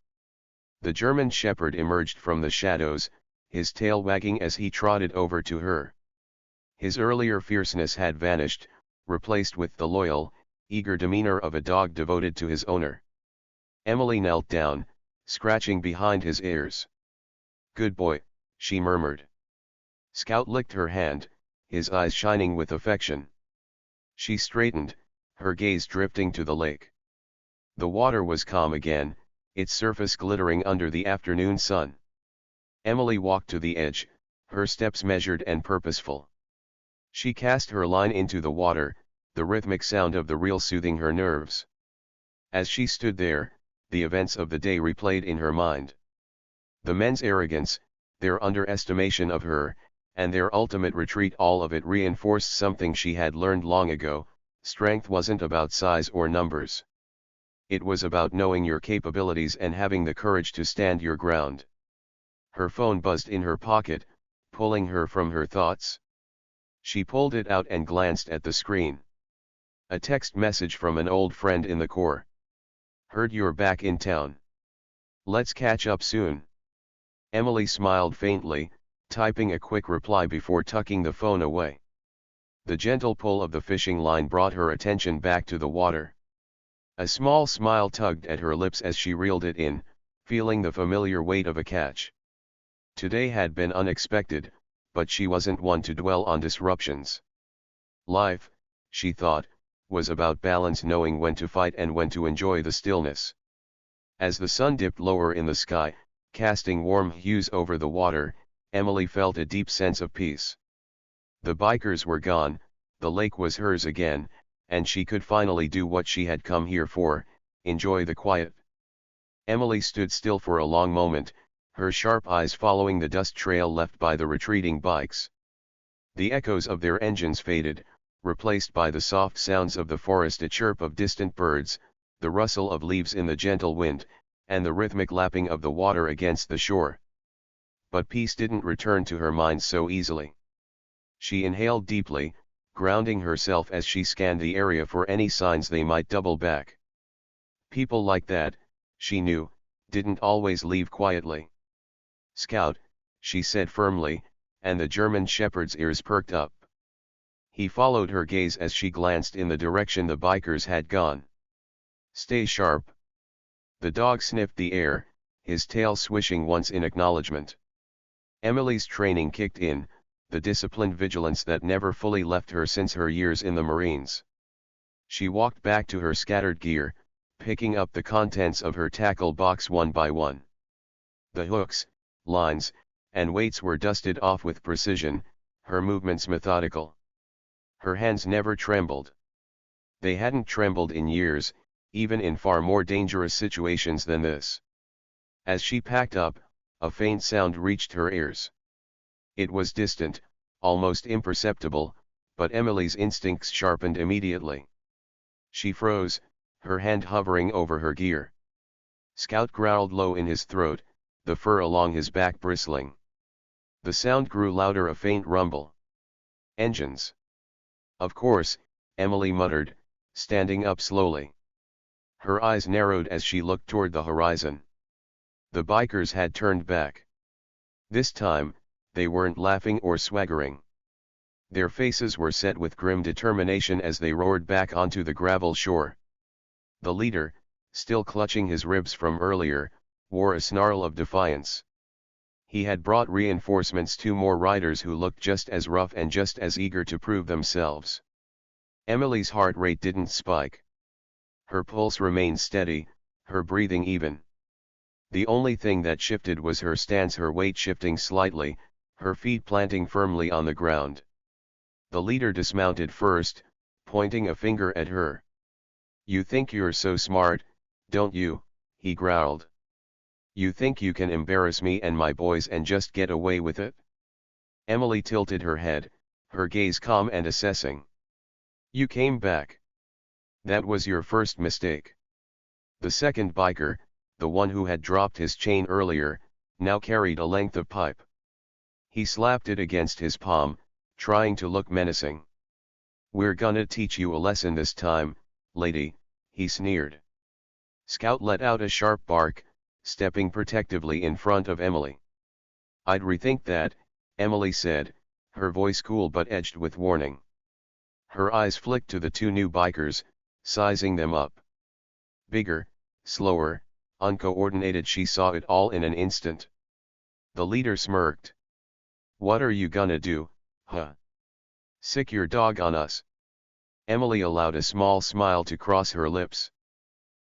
The German shepherd emerged from the shadows, his tail wagging as he trotted over to her. His earlier fierceness had vanished, replaced with the loyal, eager demeanor of a dog devoted to his owner. Emily knelt down, scratching behind his ears. "Good boy," she murmured. Scout licked her hand, his eyes shining with affection. She straightened, her gaze drifting to the lake. The water was calm again, its surface glittering under the afternoon sun. Emily walked to the edge, her steps measured and purposeful. She cast her line into the water, the rhythmic sound of the reel soothing her nerves. As she stood there, the events of the day replayed in her mind. The men's arrogance, their underestimation of her, and their ultimate retreat, all of it reinforced something she had learned long ago: strength wasn't about size or numbers. It was about knowing your capabilities and having the courage to stand your ground. Her phone buzzed in her pocket, pulling her from her thoughts. She pulled it out and glanced at the screen. A text message from an old friend in the Corps. "Heard you're back in town. Let's catch up soon." Emily smiled faintly, typing a quick reply before tucking the phone away. The gentle pull of the fishing line brought her attention back to the water. A small smile tugged at her lips as she reeled it in, feeling the familiar weight of a catch. Today had been unexpected, but she wasn't one to dwell on disruptions. Life, she thought, was about balance, knowing when to fight and when to enjoy the stillness. As the sun dipped lower in the sky, casting warm hues over the water, Emily felt a deep sense of peace. The bikers were gone, the lake was hers again, and she could finally do what she had come here for: enjoy the quiet. Emily stood still for a long moment, her sharp eyes following the dust trail left by the retreating bikes. The echoes of their engines faded, replaced by the soft sounds of the forest, a chirp of distant birds, the rustle of leaves in the gentle wind, and the rhythmic lapping of the water against the shore. But peace didn't return to her mind so easily. She inhaled deeply, grounding herself as she scanned the area for any signs they might double back. People like that, she knew, didn't always leave quietly. "Scout," she said firmly, and the German shepherd's ears perked up. He followed her gaze as she glanced in the direction the bikers had gone. "Stay sharp." The dog sniffed the air, his tail swishing once in acknowledgement. Emily's training kicked in, the disciplined vigilance that never fully left her since her years in the Marines. She walked back to her scattered gear, picking up the contents of her tackle box one by one. The hooks, lines, and weights were dusted off with precision, her movements methodical. Her hands never trembled. They hadn't trembled in years, even in far more dangerous situations than this. As she packed up, a faint sound reached her ears. It was distant, almost imperceptible, but Emily's instincts sharpened immediately. She froze, her hand hovering over her gear. Scout growled low in his throat, the fur along his back bristling. The sound grew louder, a faint rumble. "Engines." "Of course," Emily muttered, standing up slowly. Her eyes narrowed as she looked toward the horizon. The bikers had turned back. This time, they weren't laughing or swaggering. Their faces were set with grim determination as they roared back onto the gravel shore. The leader, still clutching his ribs from earlier, wore a snarl of defiance. He had brought reinforcements, 2 more riders who looked just as rough and just as eager to prove themselves. Emily's heart rate didn't spike. Her pulse remained steady, her breathing even. The only thing that shifted was her stance, her weight shifting slightly, her feet planting firmly on the ground. The leader dismounted first, pointing a finger at her. "You think you're so smart, don't you?" he growled. "You think you can embarrass me and my boys and just get away with it?" Emily tilted her head, her gaze calm and assessing. "You came back. That was your first mistake." The second biker, the one who had dropped his chain earlier, now carried a length of pipe. He slapped it against his palm, trying to look menacing. "We're gonna teach you a lesson this time, lady," he sneered. Scout let out a sharp bark, stepping protectively in front of Emily. "I'd rethink that," Emily said, her voice cool but edged with warning. Her eyes flicked to the two new bikers, sizing them up. Bigger, slower, uncoordinated, she saw it all in an instant. The leader smirked. "What are you gonna do, huh? Sick your dog on us?" Emily allowed a small smile to cross her lips.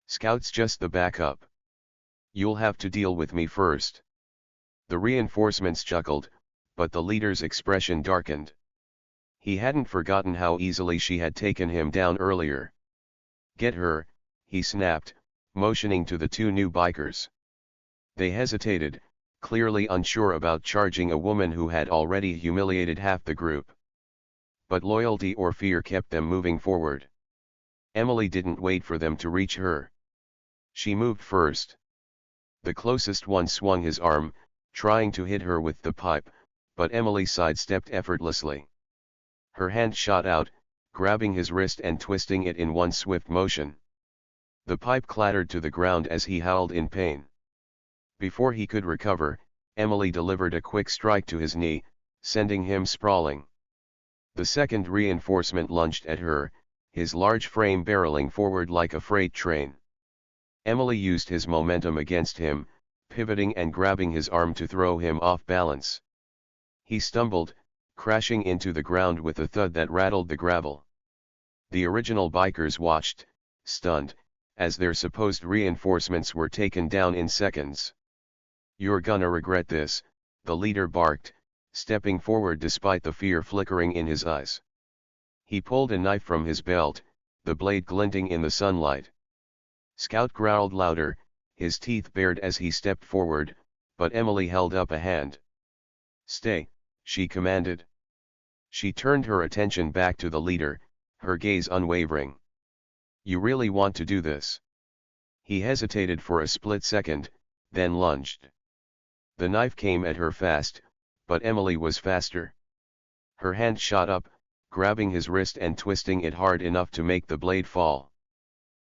"Scout's just the backup. You'll have to deal with me first." The reinforcements chuckled, but the leader's expression darkened. He hadn't forgotten how easily she had taken him down earlier. "Get her," he snapped, motioning to the two new bikers. They hesitated, clearly unsure about charging a woman who had already humiliated half the group. But loyalty or fear kept them moving forward. Emily didn't wait for them to reach her. She moved first. The closest one swung his arm, trying to hit her with the pipe, but Emily sidestepped effortlessly. Her hand shot out, grabbing his wrist and twisting it in one swift motion. The pipe clattered to the ground as he howled in pain. Before he could recover, Emily delivered a quick strike to his knee, sending him sprawling. The second reinforcement lunged at her, his large frame barreling forward like a freight train. Emily used his momentum against him, pivoting and grabbing his arm to throw him off balance. He stumbled, crashing into the ground with a thud that rattled the gravel. The original bikers watched, stunned, as their supposed reinforcements were taken down in seconds. "You're gonna regret this," the leader barked, stepping forward despite the fear flickering in his eyes. He pulled a knife from his belt, the blade glinting in the sunlight. Scout growled louder, his teeth bared as he stepped forward, but Emily held up a hand. "Stay," she commanded. She turned her attention back to the leader, her gaze unwavering. "You really want to do this?" He hesitated for a split second, then lunged. The knife came at her fast, but Emily was faster. Her hand shot up, grabbing his wrist and twisting it hard enough to make the blade fall.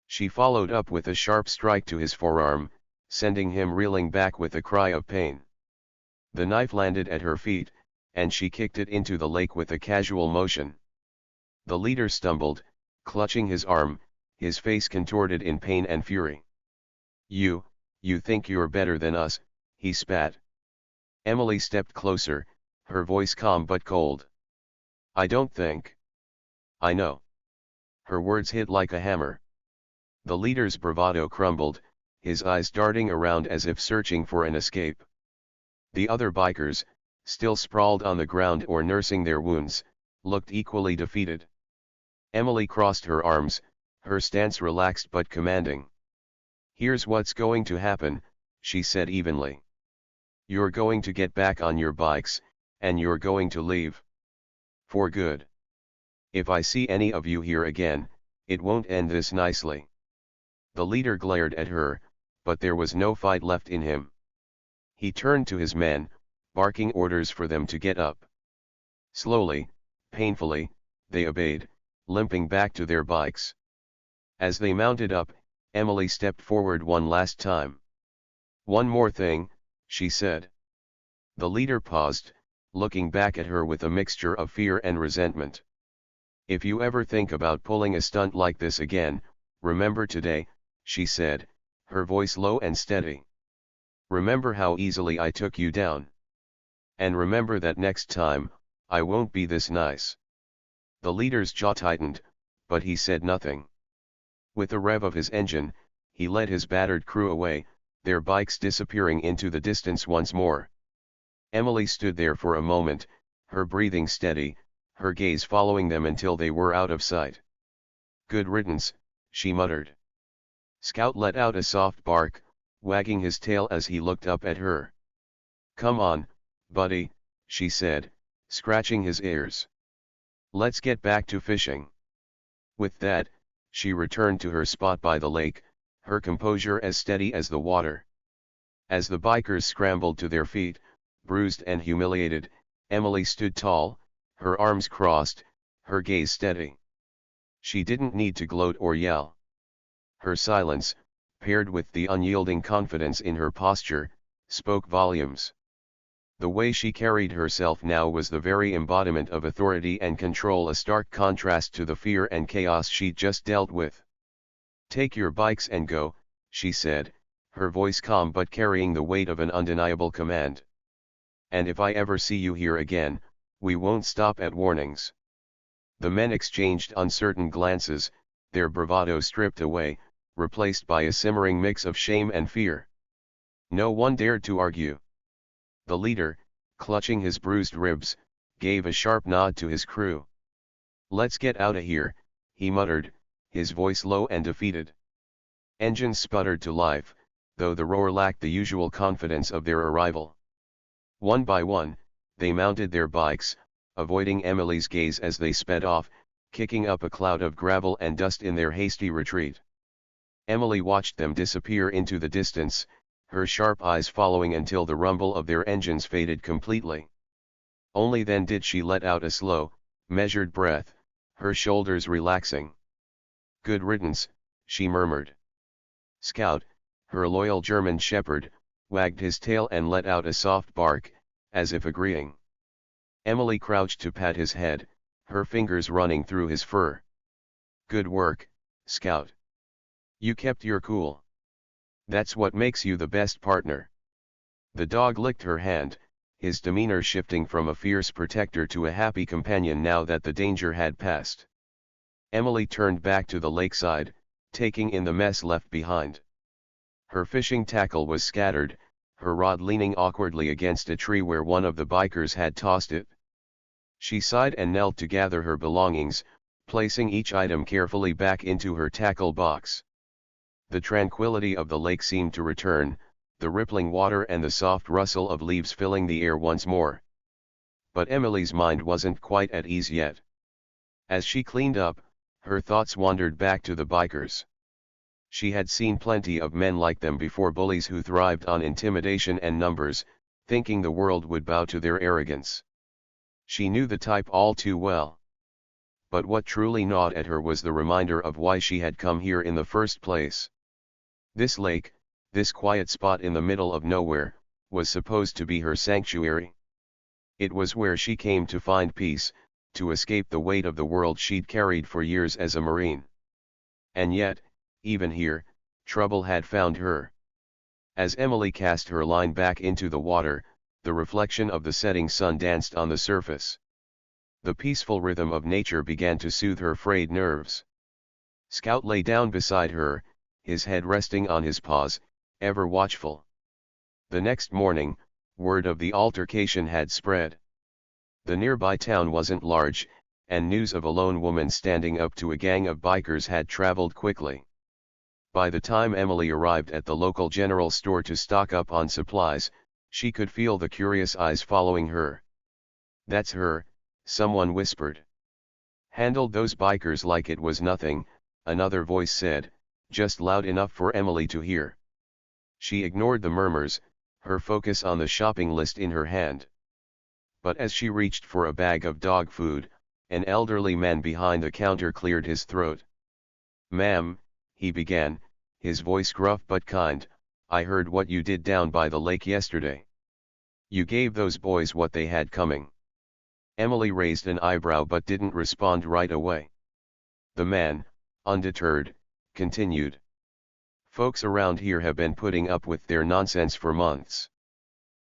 She followed up with a sharp strike to his forearm, sending him reeling back with a cry of pain. The knife landed at her feet, and she kicked it into the lake with a casual motion. The leader stumbled, clutching his arm, his face contorted in pain and fury. You think you're better than us," he spat. Emily stepped closer, her voice calm but cold. "I don't think. I know." Her words hit like a hammer. The leader's bravado crumbled, his eyes darting around as if searching for an escape. The other bikers, still sprawled on the ground or nursing their wounds, looked equally defeated. Emily crossed her arms, her stance relaxed but commanding. "Here's what's going to happen," she said evenly. "You're going to get back on your bikes, and you're going to leave. For good. If I see any of you here again, it won't end this nicely." The leader glared at her, but there was no fight left in him. He turned to his men, barking orders for them to get up. Slowly, painfully, they obeyed, limping back to their bikes. As they mounted up, Emily stepped forward one last time. "One more thing," she said. The leader paused, looking back at her with a mixture of fear and resentment. "If you ever think about pulling a stunt like this again, remember today," she said, her voice low and steady. "Remember how easily I took you down. And remember that next time, I won't be this nice." The leader's jaw tightened, but he said nothing. With the rev of his engine, he led his battered crew away, their bikes disappearing into the distance once more. Emily stood there for a moment, her breathing steady, her gaze following them until they were out of sight. "Good riddance," she muttered. Scout let out a soft bark, wagging his tail as he looked up at her. "Come on, buddy," she said, scratching his ears. "Let's get back to fishing." With that, she returned to her spot by the lake, her composure as steady as the water. As the bikers scrambled to their feet, bruised and humiliated, Emily stood tall, her arms crossed, her gaze steady. She didn't need to gloat or yell. Her silence, paired with the unyielding confidence in her posture, spoke volumes. The way she carried herself now was the very embodiment of authority and control, a stark contrast to the fear and chaos she'd just dealt with. "Take your bikes and go," she said, her voice calm but carrying the weight of an undeniable command. "And if I ever see you here again, we won't stop at warnings." The men exchanged uncertain glances, their bravado stripped away, replaced by a simmering mix of shame and fear. No one dared to argue. The leader, clutching his bruised ribs, gave a sharp nod to his crew. "Let's get out of here," he muttered, his voice low and defeated. Engines sputtered to life, though the roar lacked the usual confidence of their arrival. One by one, they mounted their bikes, avoiding Emily's gaze as they sped off, kicking up a cloud of gravel and dust in their hasty retreat. Emily watched them disappear into the distance, her sharp eyes following until the rumble of their engines faded completely. Only then did she let out a slow, measured breath, her shoulders relaxing. "Good riddance," she murmured. Scout, her loyal German shepherd, wagged his tail and let out a soft bark, as if agreeing. Emily crouched to pat his head, her fingers running through his fur. "Good work, Scout. You kept your cool. That's what makes you the best partner." The dog licked her hand, his demeanor shifting from a fierce protector to a happy companion now that the danger had passed. Emily turned back to the lakeside, taking in the mess left behind. Her fishing tackle was scattered, her rod leaning awkwardly against a tree where one of the bikers had tossed it. She sighed and knelt to gather her belongings, placing each item carefully back into her tackle box. The tranquility of the lake seemed to return, the rippling water and the soft rustle of leaves filling the air once more. But Emily's mind wasn't quite at ease yet. As she cleaned up, her thoughts wandered back to the bikers. She had seen plenty of men like them before, bullies who thrived on intimidation and numbers, thinking the world would bow to their arrogance. She knew the type all too well. But what truly gnawed at her was the reminder of why she had come here in the first place. This lake, this quiet spot in the middle of nowhere, was supposed to be her sanctuary. It was where she came to find peace, to escape the weight of the world she'd carried for years as a Marine. And yet, even here, trouble had found her. As Emily cast her line back into the water, the reflection of the setting sun danced on the surface. The peaceful rhythm of nature began to soothe her frayed nerves. Scout lay down beside her, his head resting on his paws, ever watchful. The next morning, word of the altercation had spread. The nearby town wasn't large, and news of a lone woman standing up to a gang of bikers had traveled quickly. By the time Emily arrived at the local general store to stock up on supplies, she could feel the curious eyes following her. "That's her," someone whispered. "Handled those bikers like it was nothing," another voice said, just loud enough for Emily to hear. She ignored the murmurs, her focus on the shopping list in her hand. But as she reached for a bag of dog food, an elderly man behind the counter cleared his throat. "Ma'am," he began, his voice gruff but kind, "I heard what you did down by the lake yesterday. You gave those boys what they had coming." Emily raised an eyebrow but didn't respond right away. The man, undeterred, continued. "Folks around here have been putting up with their nonsense for months.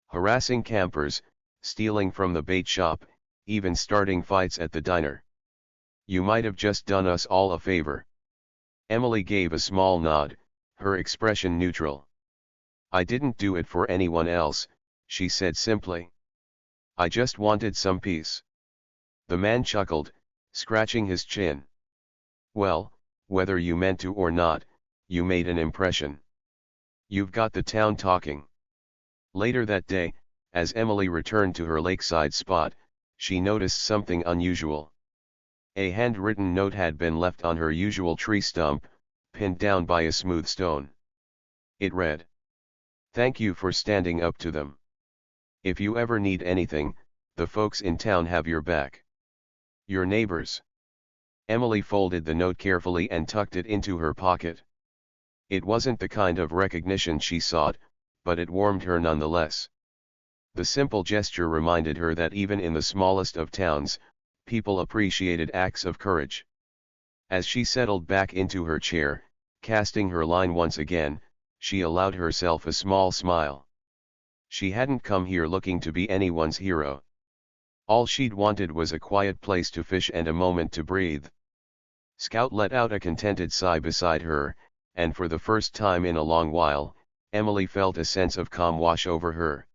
Harassing campers, stealing from the bait shop, even starting fights at the diner. You might have just done us all a favor." Emily gave a small nod, her expression neutral. "I didn't do it for anyone else," she said simply. "I just wanted some peace." The man chuckled, scratching his chin. "Well, whether you meant to or not, you made an impression. You've got the town talking." Later that day, as Emily returned to her lakeside spot, she noticed something unusual. A handwritten note had been left on her usual tree stump, pinned down by a smooth stone. It read, "Thank you for standing up to them. If you ever need anything, the folks in town have your back. Your neighbors." Emily folded the note carefully and tucked it into her pocket. It wasn't the kind of recognition she sought, but it warmed her nonetheless. The simple gesture reminded her that even in the smallest of towns, people appreciated acts of courage. As she settled back into her chair, casting her line once again, she allowed herself a small smile. She hadn't come here looking to be anyone's hero. All she'd wanted was a quiet place to fish and a moment to breathe. Scout let out a contented sigh beside her, and for the first time in a long while, Emily felt a sense of calm wash over her.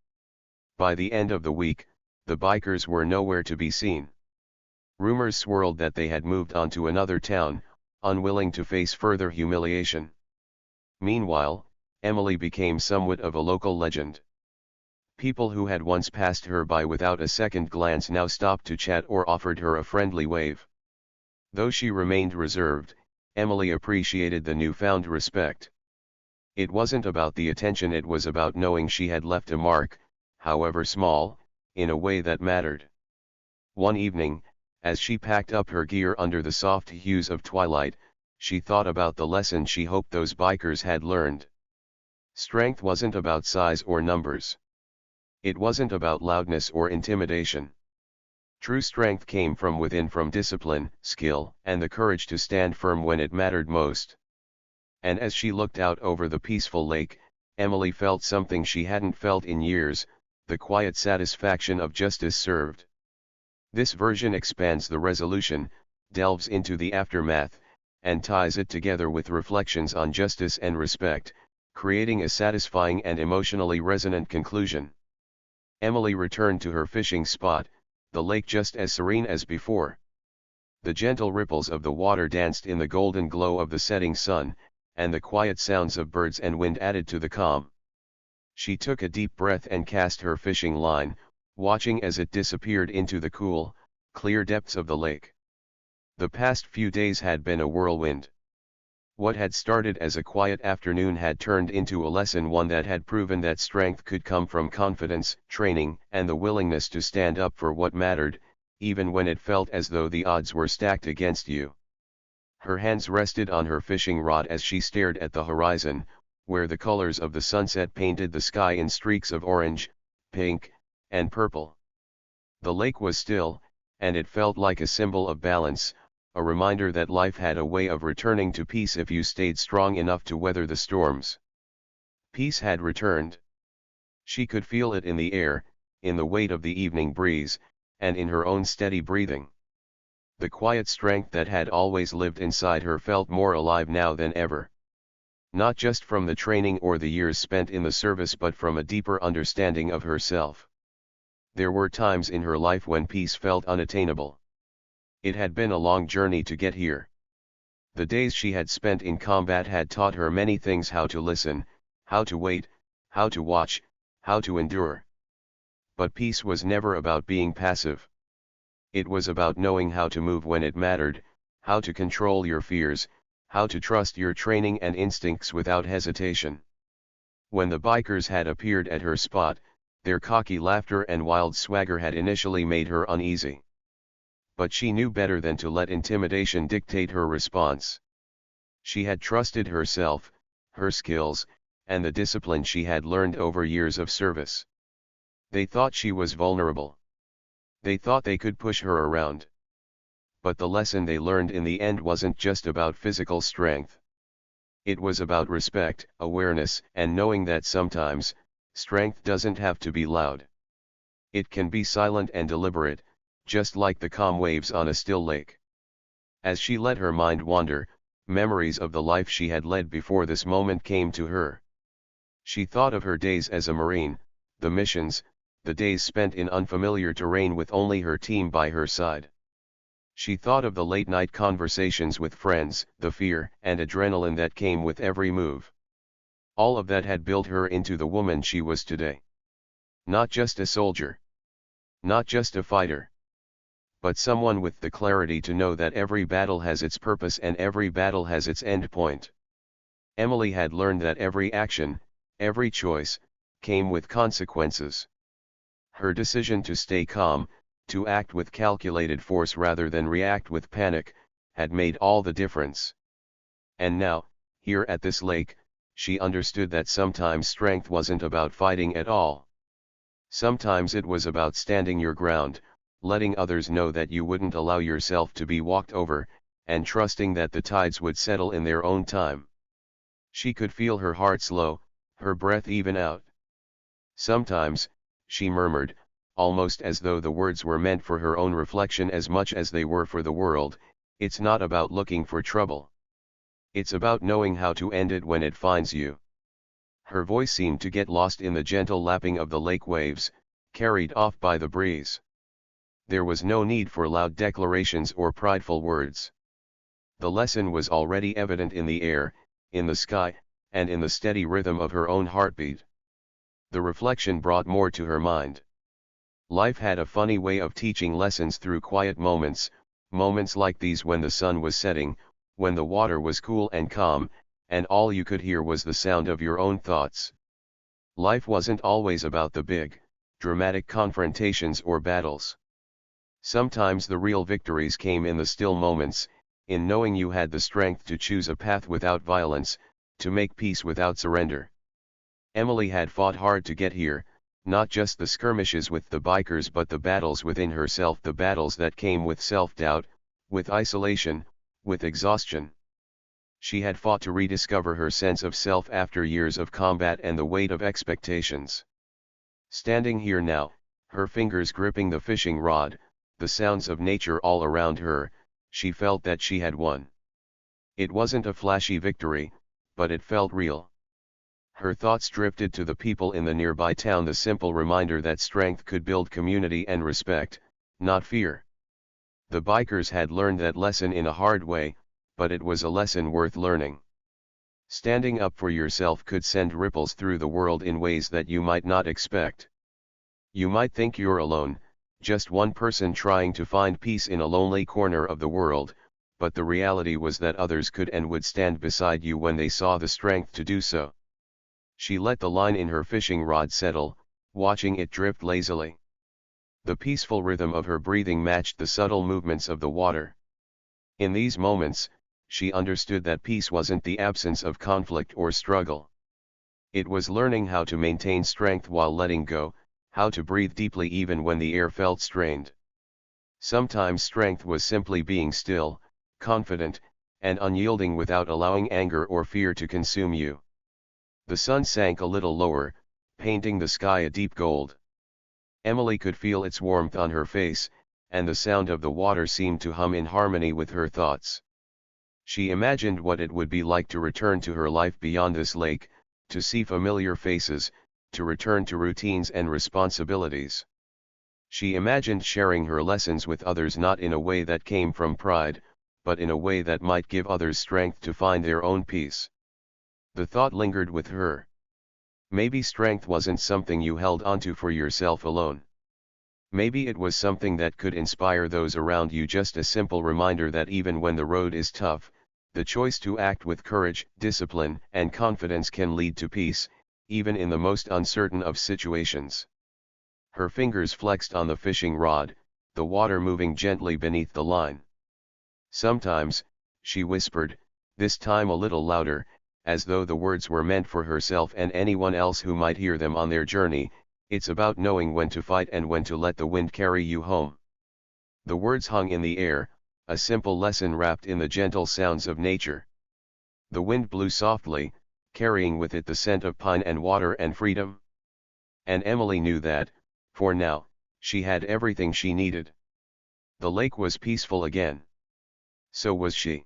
By the end of the week, the bikers were nowhere to be seen. Rumors swirled that they had moved on to another town, unwilling to face further humiliation. Meanwhile, Emily became somewhat of a local legend. People who had once passed her by without a second glance now stopped to chat or offered her a friendly wave. Though she remained reserved, Emily appreciated the newfound respect. It wasn't about the attention, it was about knowing she had left a mark, however small, in a way that mattered. One evening, as she packed up her gear under the soft hues of twilight, she thought about the lesson she hoped those bikers had learned. Strength wasn't about size or numbers. It wasn't about loudness or intimidation. True strength came from within, from discipline, skill, and the courage to stand firm when it mattered most. And as she looked out over the peaceful lake, Emily felt something she hadn't felt in years, the quiet satisfaction of justice served. This version expands the resolution, delves into the aftermath, and ties it together with reflections on justice and respect, creating a satisfying and emotionally resonant conclusion. Emily returned to her fishing spot, the lake just as serene as before. The gentle ripples of the water danced in the golden glow of the setting sun, and the quiet sounds of birds and wind added to the calm. She took a deep breath and cast her fishing line, watching as it disappeared into the cool, clear depths of the lake. The past few days had been a whirlwind. What had started as a quiet afternoon had turned into a lesson, one that had proven that strength could come from confidence, training, and the willingness to stand up for what mattered, even when it felt as though the odds were stacked against you. Her hands rested on her fishing rod as she stared at the horizon, where the colors of the sunset painted the sky in streaks of orange, pink, and purple. The lake was still, and it felt like a symbol of balance, a reminder that life had a way of returning to peace if you stayed strong enough to weather the storms. Peace had returned. She could feel it in the air, in the weight of the evening breeze, and in her own steady breathing. The quiet strength that had always lived inside her felt more alive now than ever. Not just from the training or the years spent in the service, but from a deeper understanding of herself. There were times in her life when peace felt unattainable. It had been a long journey to get here. The days she had spent in combat had taught her many things: how to listen, how to wait, how to watch, how to endure. But peace was never about being passive. It was about knowing how to move when it mattered, how to control your fears, how to trust your training and instincts without hesitation. When the bikers had appeared at her spot, their cocky laughter and wild swagger had initially made her uneasy. But she knew better than to let intimidation dictate her response. She had trusted herself, her skills, and the discipline she had learned over years of service. They thought she was vulnerable. They thought they could push her around. But the lesson they learned in the end wasn't just about physical strength. It was about respect, awareness, and knowing that sometimes, strength doesn't have to be loud. It can be silent and deliberate, just like the calm waves on a still lake. As she let her mind wander, Memories of the life she had led before this moment came to her. She thought of her days as a Marine, the missions, the days spent in unfamiliar terrain with only her team by her side. She thought of the late-night conversations with friends, the fear and adrenaline that came with every move. All of that had built her into the woman she was today. Not just a soldier. Not just a fighter. But someone with the clarity to know that every battle has its purpose and every battle has its end point. Emily had learned that every action, every choice, came with consequences. Her decision to stay calm, to act with calculated force rather than react with panic, had made all the difference. And now, here at this lake, she understood that sometimes strength wasn't about fighting at all. Sometimes it was about standing your ground, letting others know that you wouldn't allow yourself to be walked over, and trusting that the tides would settle in their own time. She could feel her heart slow, her breath even out. Sometimes, she murmured, almost as though the words were meant for her own reflection as much as they were for the world, it's not about looking for trouble. It's about knowing how to end it when it finds you. Her voice seemed to get lost in the gentle lapping of the lake waves, carried off by the breeze. There was no need for loud declarations or prideful words. The lesson was already evident in the air, in the sky, and in the steady rhythm of her own heartbeat. The reflection brought more to her mind. Life had a funny way of teaching lessons through quiet moments, moments like these when the sun was setting, when the water was cool and calm, and all you could hear was the sound of your own thoughts. Life wasn't always about the big, dramatic confrontations or battles. Sometimes the real victories came in the still moments, in knowing you had the strength to choose a path without violence, to make peace without surrender. Emily had fought hard to get here, not just the skirmishes with the bikers but the battles within herself, the battles that came with self-doubt, with isolation, with exhaustion. She had fought to rediscover her sense of self after years of combat and the weight of expectations. Standing here now, her fingers gripping the fishing rod, the sounds of nature all around her, she felt that she had won. It wasn't a flashy victory, but it felt real. Her thoughts drifted to the people in the nearby town, the simple reminder that strength could build community and respect, not fear. The bikers had learned that lesson in a hard way, but it was a lesson worth learning. Standing up for yourself could send ripples through the world in ways that you might not expect. You might think you're alone, just one person trying to find peace in a lonely corner of the world, but the reality was that others could and would stand beside you when they saw the strength to do so. She let the line in her fishing rod settle, watching it drift lazily. The peaceful rhythm of her breathing matched the subtle movements of the water. In these moments, she understood that peace wasn't the absence of conflict or struggle. It was learning how to maintain strength while letting go, how to breathe deeply even when the air felt strained. Sometimes strength was simply being still, confident, and unyielding without allowing anger or fear to consume you. The sun sank a little lower, painting the sky a deep gold. Emily could feel its warmth on her face, and the sound of the water seemed to hum in harmony with her thoughts. She imagined what it would be like to return to her life beyond this lake, to see familiar faces, to return to routines and responsibilities. She imagined sharing her lessons with others, not in a way that came from pride, but in a way that might give others strength to find their own peace. The thought lingered with her. Maybe strength wasn't something you held onto for yourself alone. Maybe it was something that could inspire those around you, just a simple reminder that even when the road is tough, the choice to act with courage, discipline, and confidence can lead to peace, even in the most uncertain of situations. Her fingers flexed on the fishing rod, the water moving gently beneath the line. Sometimes, she whispered, this time a little louder, as though the words were meant for herself and anyone else who might hear them on their journey, it's about knowing when to fight and when to let the wind carry you home. The words hung in the air, a simple lesson wrapped in the gentle sounds of nature. The wind blew softly, carrying with it the scent of pine and water and freedom. And Emily knew that, for now, she had everything she needed. The lake was peaceful again. So was she.